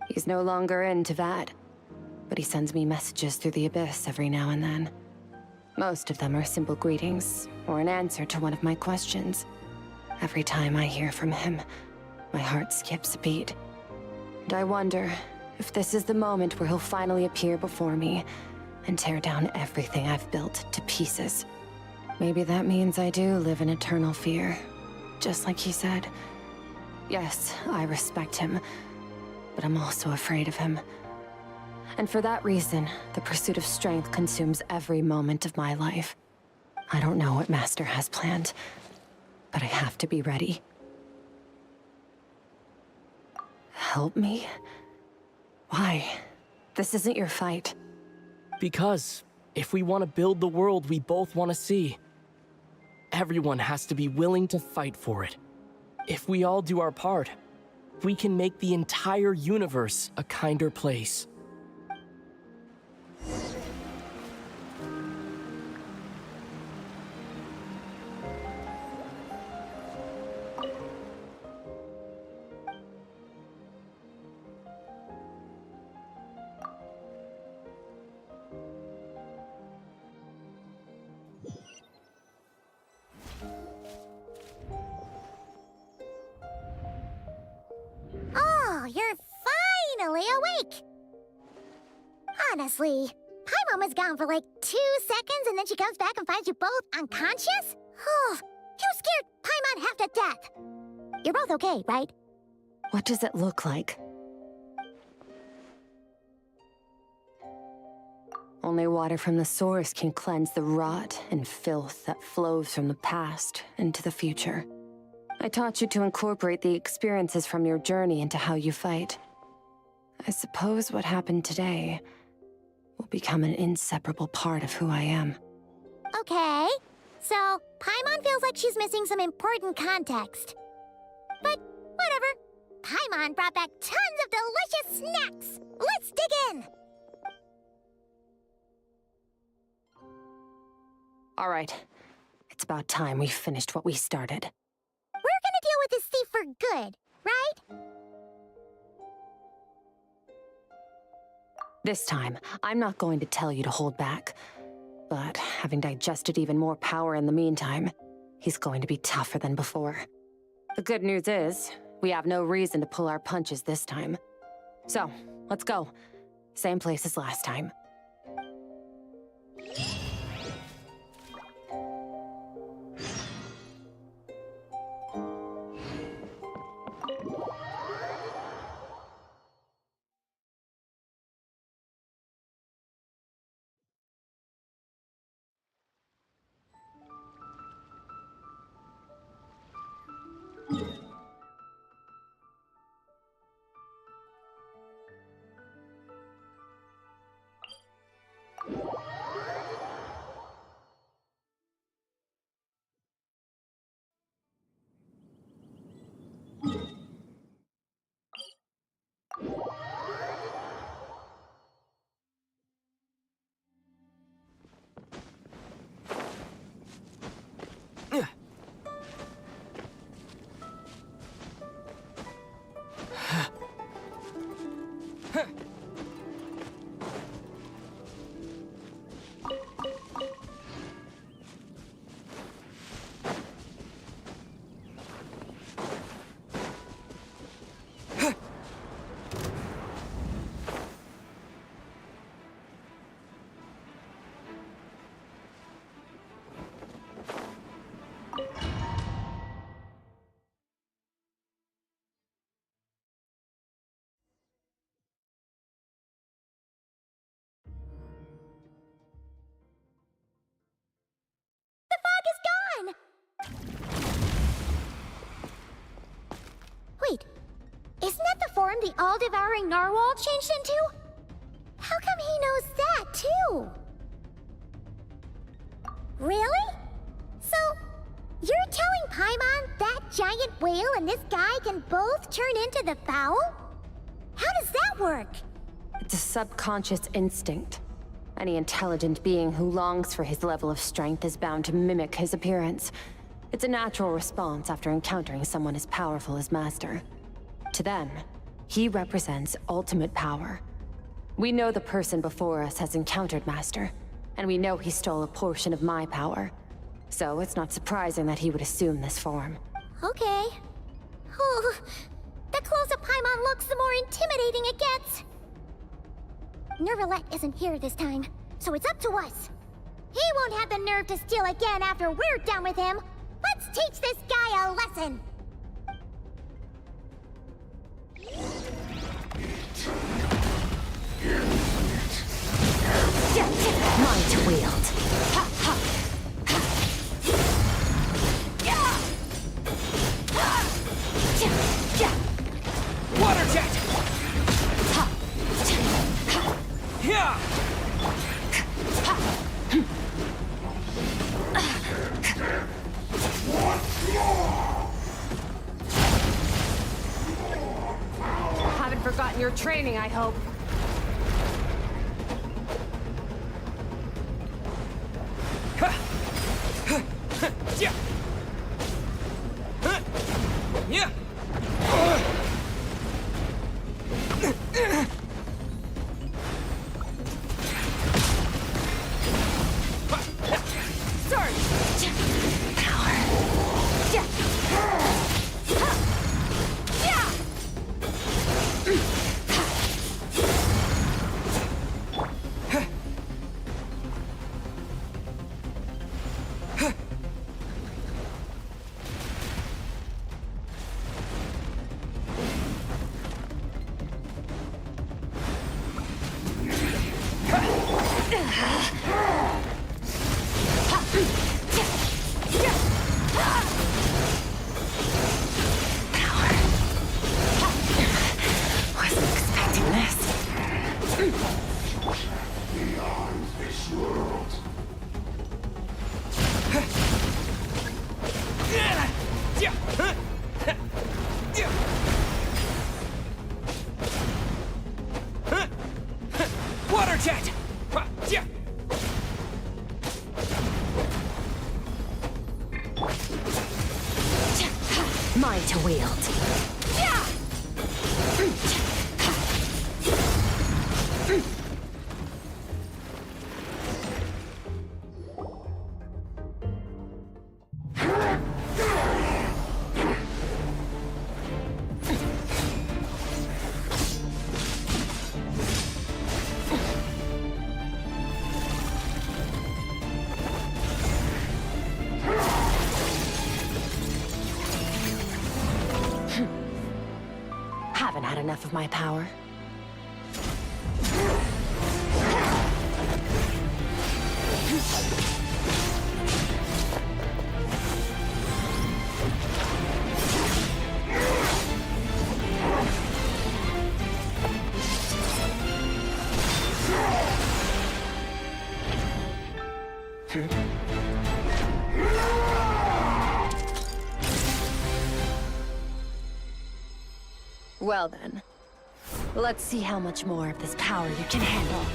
He's no longer into that, but he sends me messages through the abyss every now and then. Most of them are simple greetings, or an answer to one of my questions. Every time I hear from him, my heart skips a beat. And I wonder if this is the moment where he'll finally appear before me and tear down everything I've built to pieces. Maybe that means I do live in eternal fear, just like he said. Yes, I respect him, but I'm also afraid of him. And for that reason, the pursuit of strength consumes every moment of my life. I don't know what Master has planned, but I have to be ready. Help me? Why? This isn't your fight. Because if we want to build the world we both want to see, everyone has to be willing to fight for it. If we all do our part, we can make the entire universe a kinder place. Oh, you're finally awake! Honestly, Paimon was gone for like 2 seconds and then she comes back and finds you both unconscious? Oh, you scared Paimon half to death! You're both okay, right? What does it look like? Only water from the source can cleanse the rot and filth that flows from the past into the future. I taught you to incorporate the experiences from your journey into how you fight. I suppose what happened today will become an inseparable part of who I am. Okay, so Paimon feels like she's missing some important context. But whatever. Paimon brought back tons of delicious snacks. Let's dig in. All right, it's about time we finished what we started. We're gonna deal with this thief for good, right? This time, I'm not going to tell you to hold back. But having digested even more power in the meantime, he's going to be tougher than before. The good news is, we have no reason to pull our punches this time. So, let's go. Same place as last time. Wait, isn't that the form the all-devouring narwhal changed into? How come he knows that, too? Really? So, you're telling Paimon that giant whale and this guy can both turn into the fowl? How does that work? It's a subconscious instinct. Any intelligent being who longs for his level of strength is bound to mimic his appearance. It's a natural response after encountering someone as powerful as Master. To them, he represents ultimate power. We know the person before us has encountered Master, and we know he stole a portion of my power. So it's not surprising that he would assume this form. Okay. Oh, the closer Paimon looks, the more intimidating it gets. Nervalette isn't here this time, so it's up to us. He won't have the nerve to steal again after we're done with him. Let's teach this guy a lesson! Mind wield. Water jet! Yeah! Haven't forgotten your training, I hope. Yeah! Yeah! beyond this world. Water jet! Mine to wield. Haven't had enough of my power. Well then, let's see how much more of this power you can handle.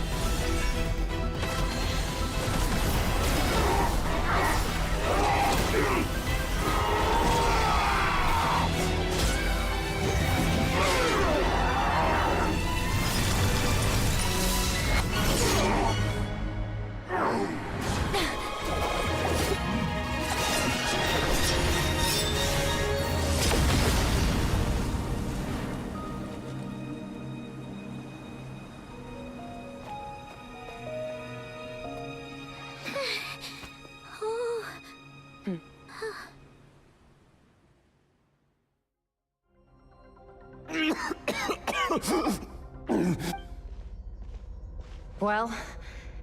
Well,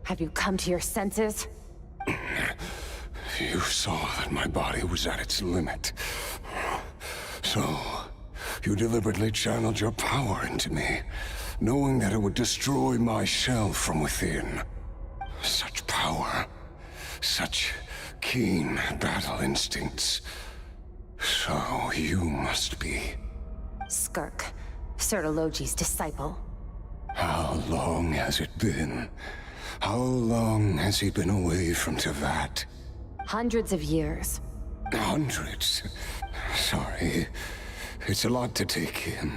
have you come to your senses? You saw that my body was at its limit. So, you deliberately channeled your power into me, knowing that it would destroy my shell from within. Such power, such keen battle instincts. So you must be... Skirk, Sertologi's disciple. How long has it been? How long has he been away from Tevat? Hundreds of years. Hundreds? Sorry. It's a lot to take in.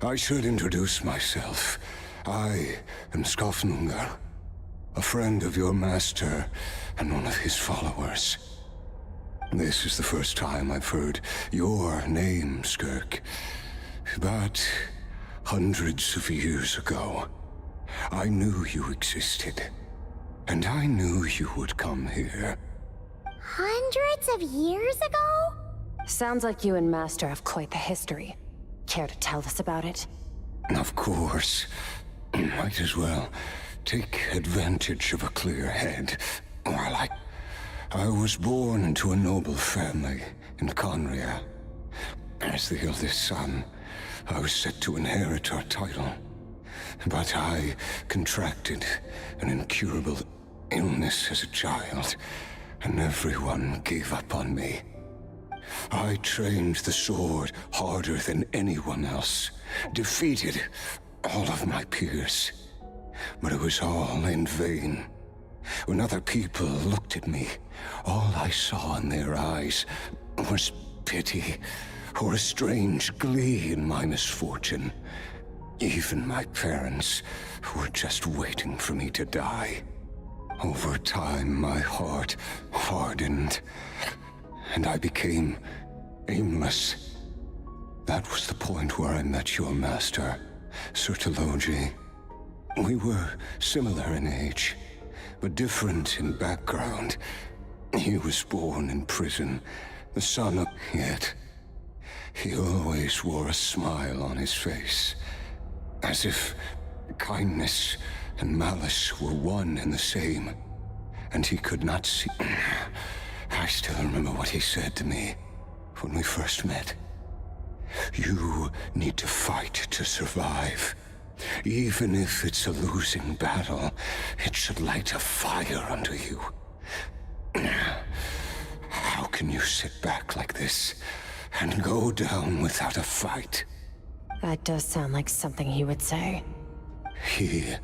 I should introduce myself. I am Skofnungar, a friend of your master and one of his followers. This is the first time I've heard your name, Skirk. But hundreds of years ago, I knew you existed. And I knew you would come here. Hundreds of years ago? Sounds like you and Master have quite the history. Care to tell us about it? Of course. Might as well take advantage of a clear head. While I was born into a noble family in Conria. As the eldest son, I was set to inherit our title. But I contracted an incurable illness as a child, and everyone gave up on me. I trained the sword harder than anyone else, defeated all of my peers. But it was all in vain. When other people looked at me, all I saw in their eyes was pity, or a strange glee in my misfortune. Even my parents were just waiting for me to die. Over time, my heart hardened, and I became aimless. That was the point where I met your master, Sertologi. We were similar in age, but different in background. He was born in prison, the son of... Yet, he always wore a smile on his face, as if kindness and malice were one and the same, and he could not see... I still remember what he said to me when we first met. You need to fight to survive. Even if it's a losing battle, it should light a fire under you. How can you sit back like this and go down without a fight? That does sound like something he would say. He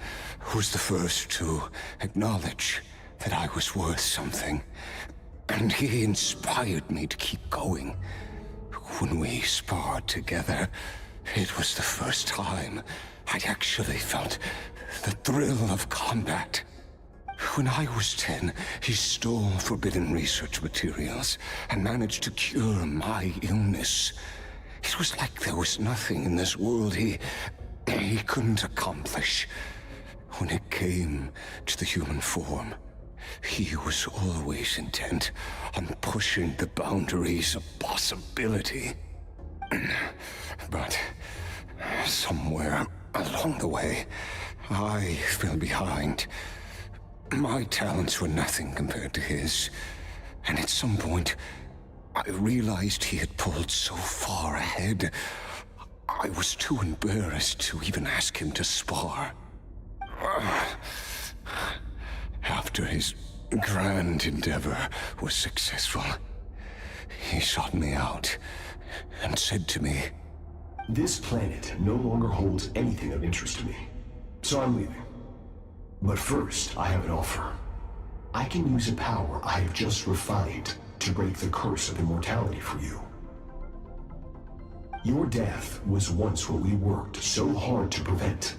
was the first to acknowledge that I was worth something, and he inspired me to keep going. When we sparred together, it was the first time I actually felt the thrill of combat. When I was 10, he stole forbidden research materials and managed to cure my illness. It was like there was nothing in this world he couldn't accomplish. When it came to the human form, he was always intent on pushing the boundaries of possibility. But somewhere along the way, I fell behind. My talents were nothing compared to his, and at some point, I realized he had pulled so far ahead, I was too embarrassed to even ask him to spar. After his grand endeavor was successful, he sought me out and said to me, "This planet no longer holds anything of interest to me, so I'm leaving. But first, I have an offer. I can use a power I have just refined to break the curse of immortality for you. Your death was once what we worked so hard to prevent,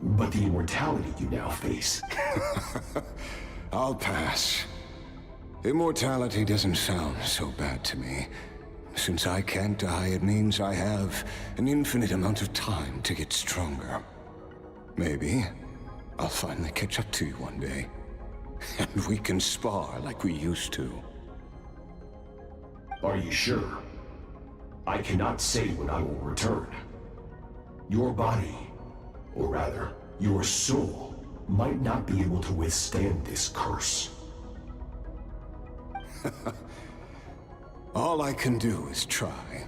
but the immortality you now face..." I'll pass. Immortality doesn't sound so bad to me. Since I can't die, it means I have an infinite amount of time to get stronger. Maybe I'll finally catch up to you one day, and we can spar like we used to. Are you sure? I cannot say when I will return. Your body, or rather, your soul, might not be able to withstand this curse. All I can do is try.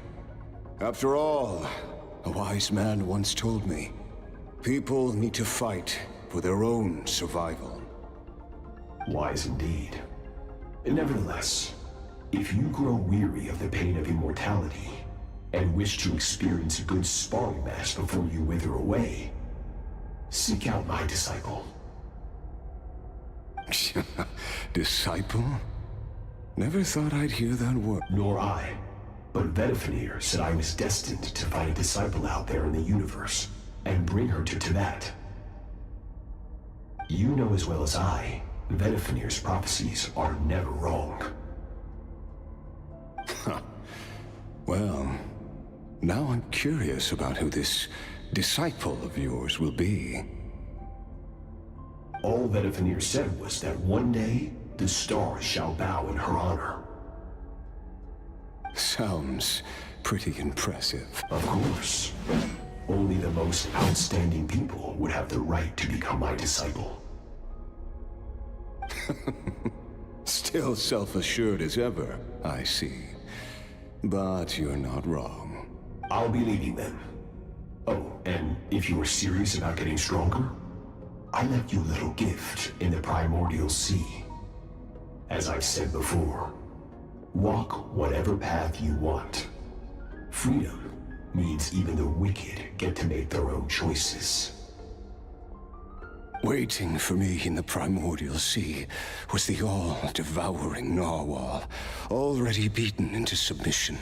After all, a wise man once told me, people need to fight for their own survival. Wise indeed. Nevertheless, if you grow weary of the pain of immortality and wish to experience a good sparring match before you wither away, seek out my disciple. Disciple? Never thought I'd hear that word. Nor I. But Vedifenir said I was destined to find a disciple out there in the universe and bring her to Tibet. You know as well as I, Vedifenir's prophecies are never wrong. Well, now I'm curious about who this disciple of yours will be. All Vedifenir said was that one day, the stars shall bow in her honor. Sounds pretty impressive. Of course. Only the most outstanding people would have the right to become my disciple. Still self-assured as ever, I see. But you're not wrong. I'll be leading them. Oh, and if you are serious about getting stronger, I left you a little gift in the primordial sea. As I've said before, walk whatever path you want. Freedom means even the wicked get to make their own choices. Waiting for me in the primordial sea was the all-devouring narwhal, already beaten into submission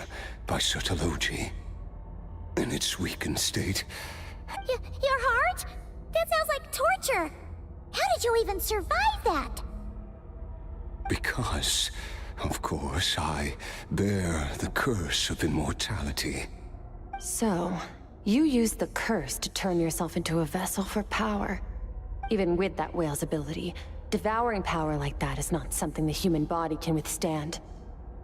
by Sertologi. In its weakened state... Your heart? That sounds like torture! How did you even survive that? Because, of course, I bear the curse of immortality. So, you used the curse to turn yourself into a vessel for power. Even with that whale's ability, devouring power like that is not something the human body can withstand.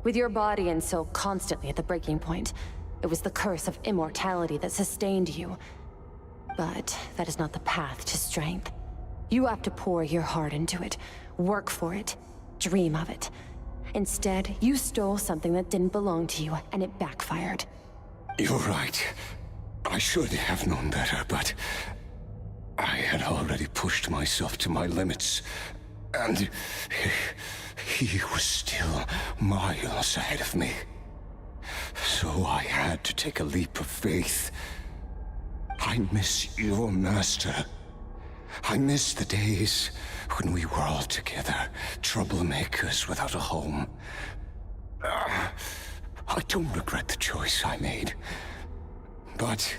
With your body and soul constantly at the breaking point, it was the curse of immortality that sustained you. But that is not the path to strength. You have to pour your heart into it, work for it, dream of it. Instead, you stole something that didn't belong to you, and it backfired. You're right. I should have known better, but I had already pushed myself to my limits, and he was still miles ahead of me. So I had to take a leap of faith. I miss your master. I miss the days when we were all together, troublemakers without a home. I don't regret the choice I made. But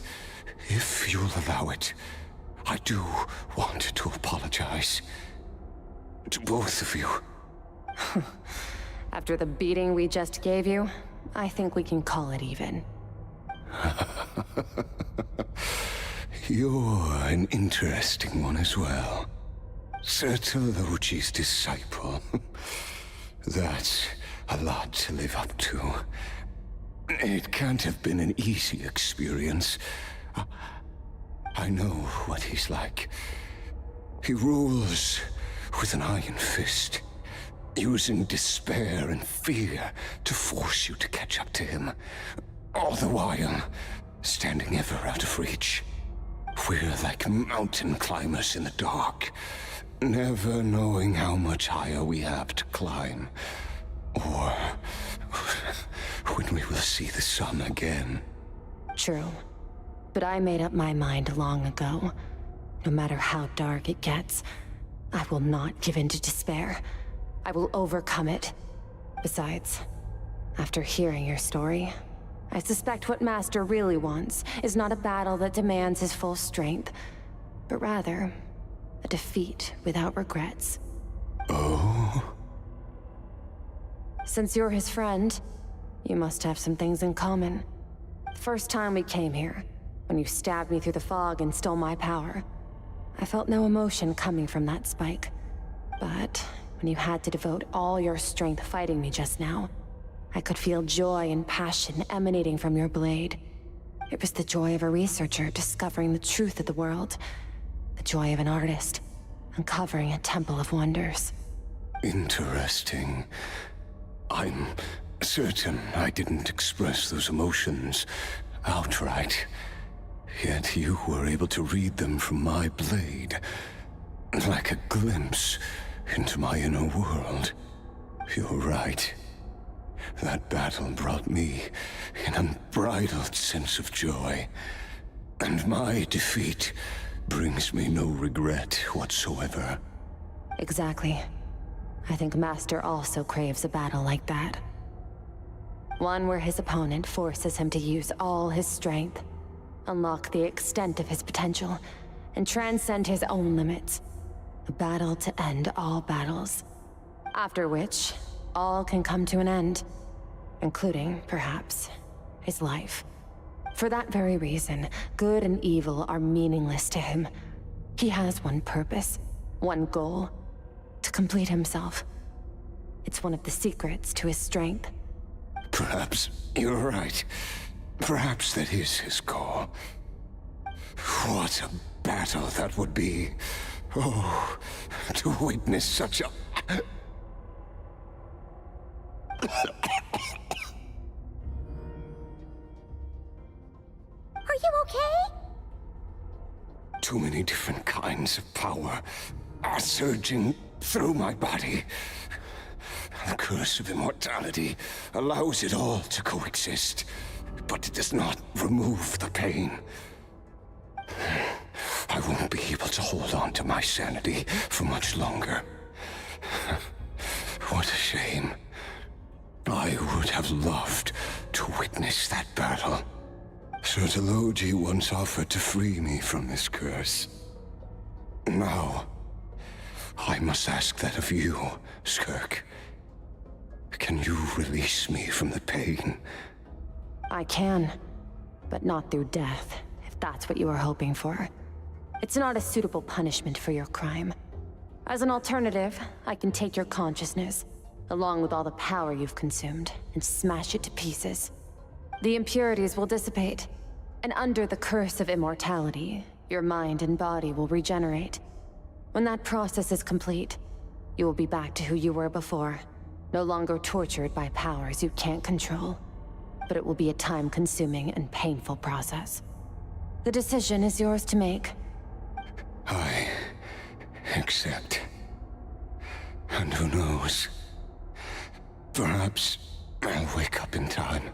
if you'll allow it, I do want to apologize. To both of you. After the beating we just gave you, I think we can call it even. You're an interesting one as well. Sertologi's disciple. That's a lot to live up to. It can't have been an easy experience. I know what he's like. He rules with an iron fist, using despair and fear to force you to catch up to him, all the while standing ever out of reach. We're like mountain climbers in the dark, never knowing how much higher we have to climb, or when we will see the sun again. True. But I made up my mind long ago. No matter how dark it gets, I will not give in to despair. I will overcome it. Besides, after hearing your story, I suspect what Master really wants is not a battle that demands his full strength, but rather a defeat without regrets. Oh? Since you're his friend, you must have some things in common. The first time we came here, when you stabbed me through the fog and stole my power, I felt no emotion coming from that spike. But when you had to devote all your strength fighting me just now, I could feel joy and passion emanating from your blade. It was the joy of a researcher discovering the truth of the world, the joy of an artist uncovering a temple of wonders. Interesting. I'm certain I didn't express those emotions outright. Yet you were able to read them from my blade, like a glimpse into my inner world. You're right. That battle brought me an unbridled sense of joy, and my defeat brings me no regret whatsoever. Exactly. I think Master also craves a battle like that. One where his opponent forces him to use all his strength, unlock the extent of his potential, and transcend his own limits. A battle to end all battles. After which, all can come to an end, including, perhaps, his life. For that very reason, good and evil are meaningless to him. He has one purpose, one goal: to complete himself. It's one of the secrets to his strength. Perhaps you're right. Perhaps that is his goal. What a battle that would be. Oh, to witness such a... Are you okay? Too many different kinds of power are surging through my body. The curse of immortality allows it all to coexist, but it does not remove the pain. I won't be able to hold on to my sanity for much longer. What a shame. I would have loved to witness that battle. Sertologi once offered to free me from this curse. Now, I must ask that of you, Skirk. Can you release me from the pain? I can, but not through death, if that's what you are hoping for. It's not a suitable punishment for your crime. As an alternative, I can take your consciousness, along with all the power you've consumed, and smash it to pieces. The impurities will dissipate, and under the curse of immortality, your mind and body will regenerate. When that process is complete, you will be back to who you were before, no longer tortured by powers you can't control. But it will be a time-consuming and painful process. The decision is yours to make. I accept. And who knows? Perhaps I'll wake up in time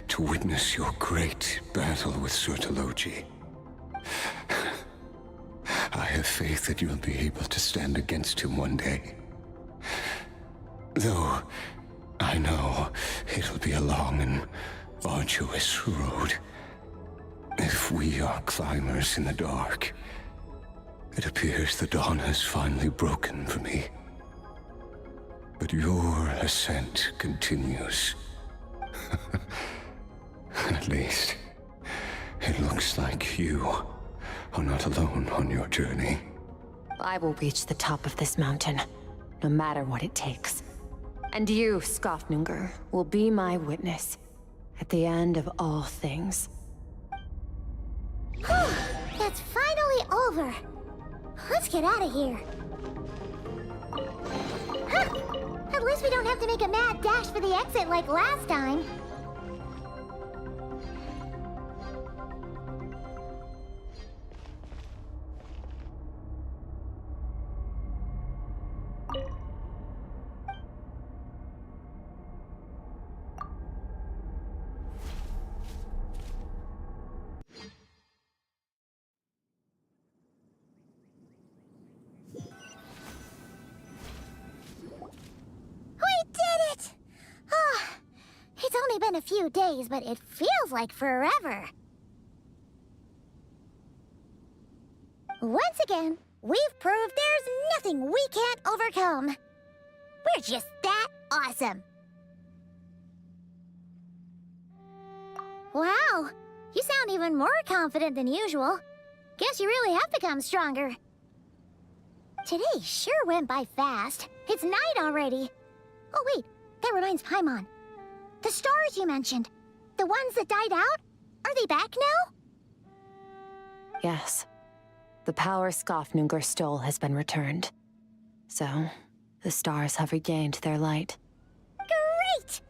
to witness your great battle with Surtologi. I have faith that you'll be able to stand against him one day. Though I know it'll be a long and arduous road. If we are climbers in the dark, it appears the dawn has finally broken for me. But your ascent continues. At least, it looks like you are not alone on your journey. I will reach the top of this mountain, no matter what it takes. And you, Skofnungur, will be my witness at the end of all things. It's finally over. Let's get out of here. Huh. At least we don't have to make a mad dash for the exit like last time. It's only been a few days, but it feels like forever. Once again, we've proved there's nothing we can't overcome. We're just that awesome. Wow, you sound even more confident than usual. Guess you really have become stronger. Today sure went by fast. It's night already. Oh wait, that reminds Paimon. The stars you mentioned, the ones that died out, are they back now? Yes. The power Skofnungur stole has been returned. So, the stars have regained their light. Great!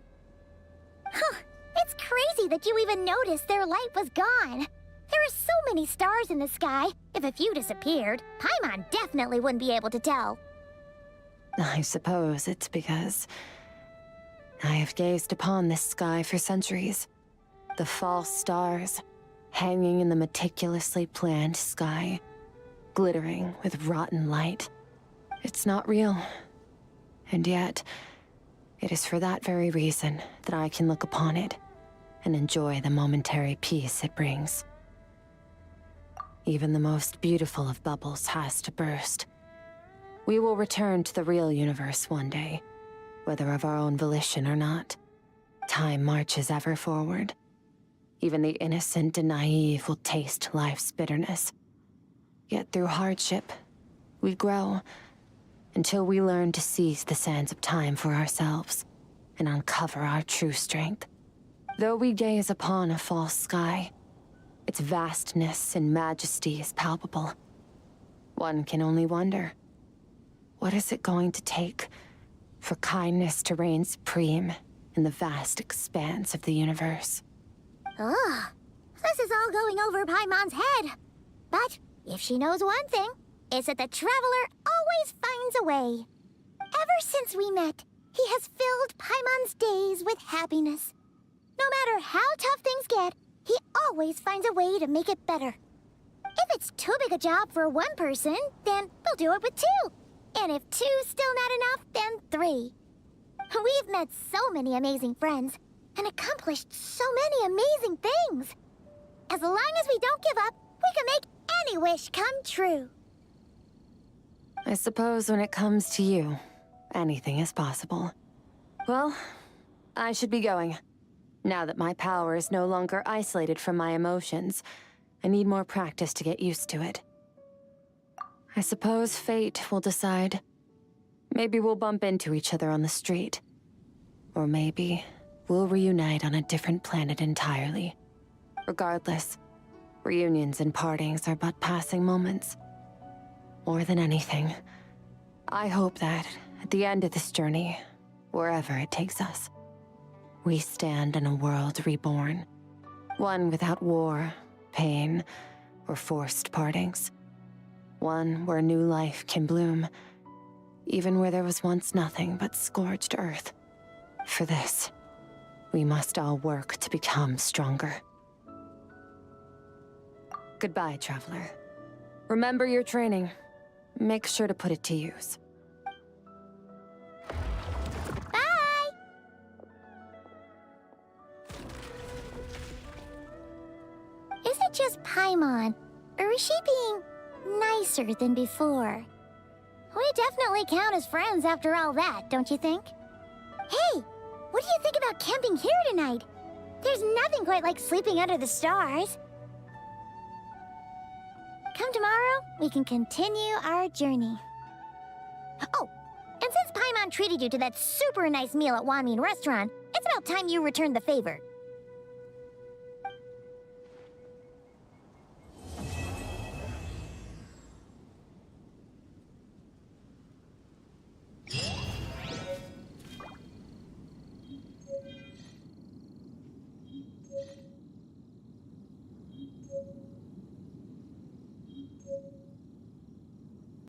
Huh, it's crazy that you even noticed their light was gone. There are so many stars in the sky. If a few disappeared, Paimon definitely wouldn't be able to tell. I suppose it's because I have gazed upon this sky for centuries. The false stars, hanging in the meticulously planned sky, glittering with rotten light. It's not real. And yet, it is for that very reason that I can look upon it and enjoy the momentary peace it brings. Even the most beautiful of bubbles has to burst. We will return to the real universe one day, whether of our own volition or not. Time marches ever forward. Even the innocent and naive will taste life's bitterness. Yet through hardship, we grow until we learn to seize the sands of time for ourselves and uncover our true strength. Though we gaze upon a false sky, its vastness and majesty is palpable. One can only wonder, what is it going to take for kindness to reign supreme in the vast expanse of the universe? Ugh, this is all going over Paimon's head. But if she knows one thing, it's that the Traveler always finds a way. Ever since we met, he has filled Paimon's days with happiness. No matter how tough things get, he always finds a way to make it better. If it's too big a job for one person, then we'll do it with two. And if two's still not enough, then three. We've met so many amazing friends and accomplished so many amazing things. As long as we don't give up, we can make any wish come true. I suppose when it comes to you, anything is possible. Well, I should be going. Now that my power is no longer isolated from my emotions, I need more practice to get used to it. I suppose fate will decide. Maybe we'll bump into each other on the street. Or maybe we'll reunite on a different planet entirely. Regardless, reunions and partings are but passing moments. More than anything, I hope that at the end of this journey, wherever it takes us, we stand in a world reborn. One without war, pain, or forced partings. One where new life can bloom, even where there was once nothing but scorched earth. For this, we must all work to become stronger. Goodbye, traveler. Remember your training. Make sure to put it to use. Bye! Is it just Paimon, or is she being nicer than before? We definitely count as friends after all that, don't you think? Hey, what do you think about camping here tonight? There's nothing quite like sleeping under the stars. Come tomorrow, we can continue our journey. Oh, and since Paimon treated you to that super nice meal at Wanmin Restaurant, it's about time you return the favor.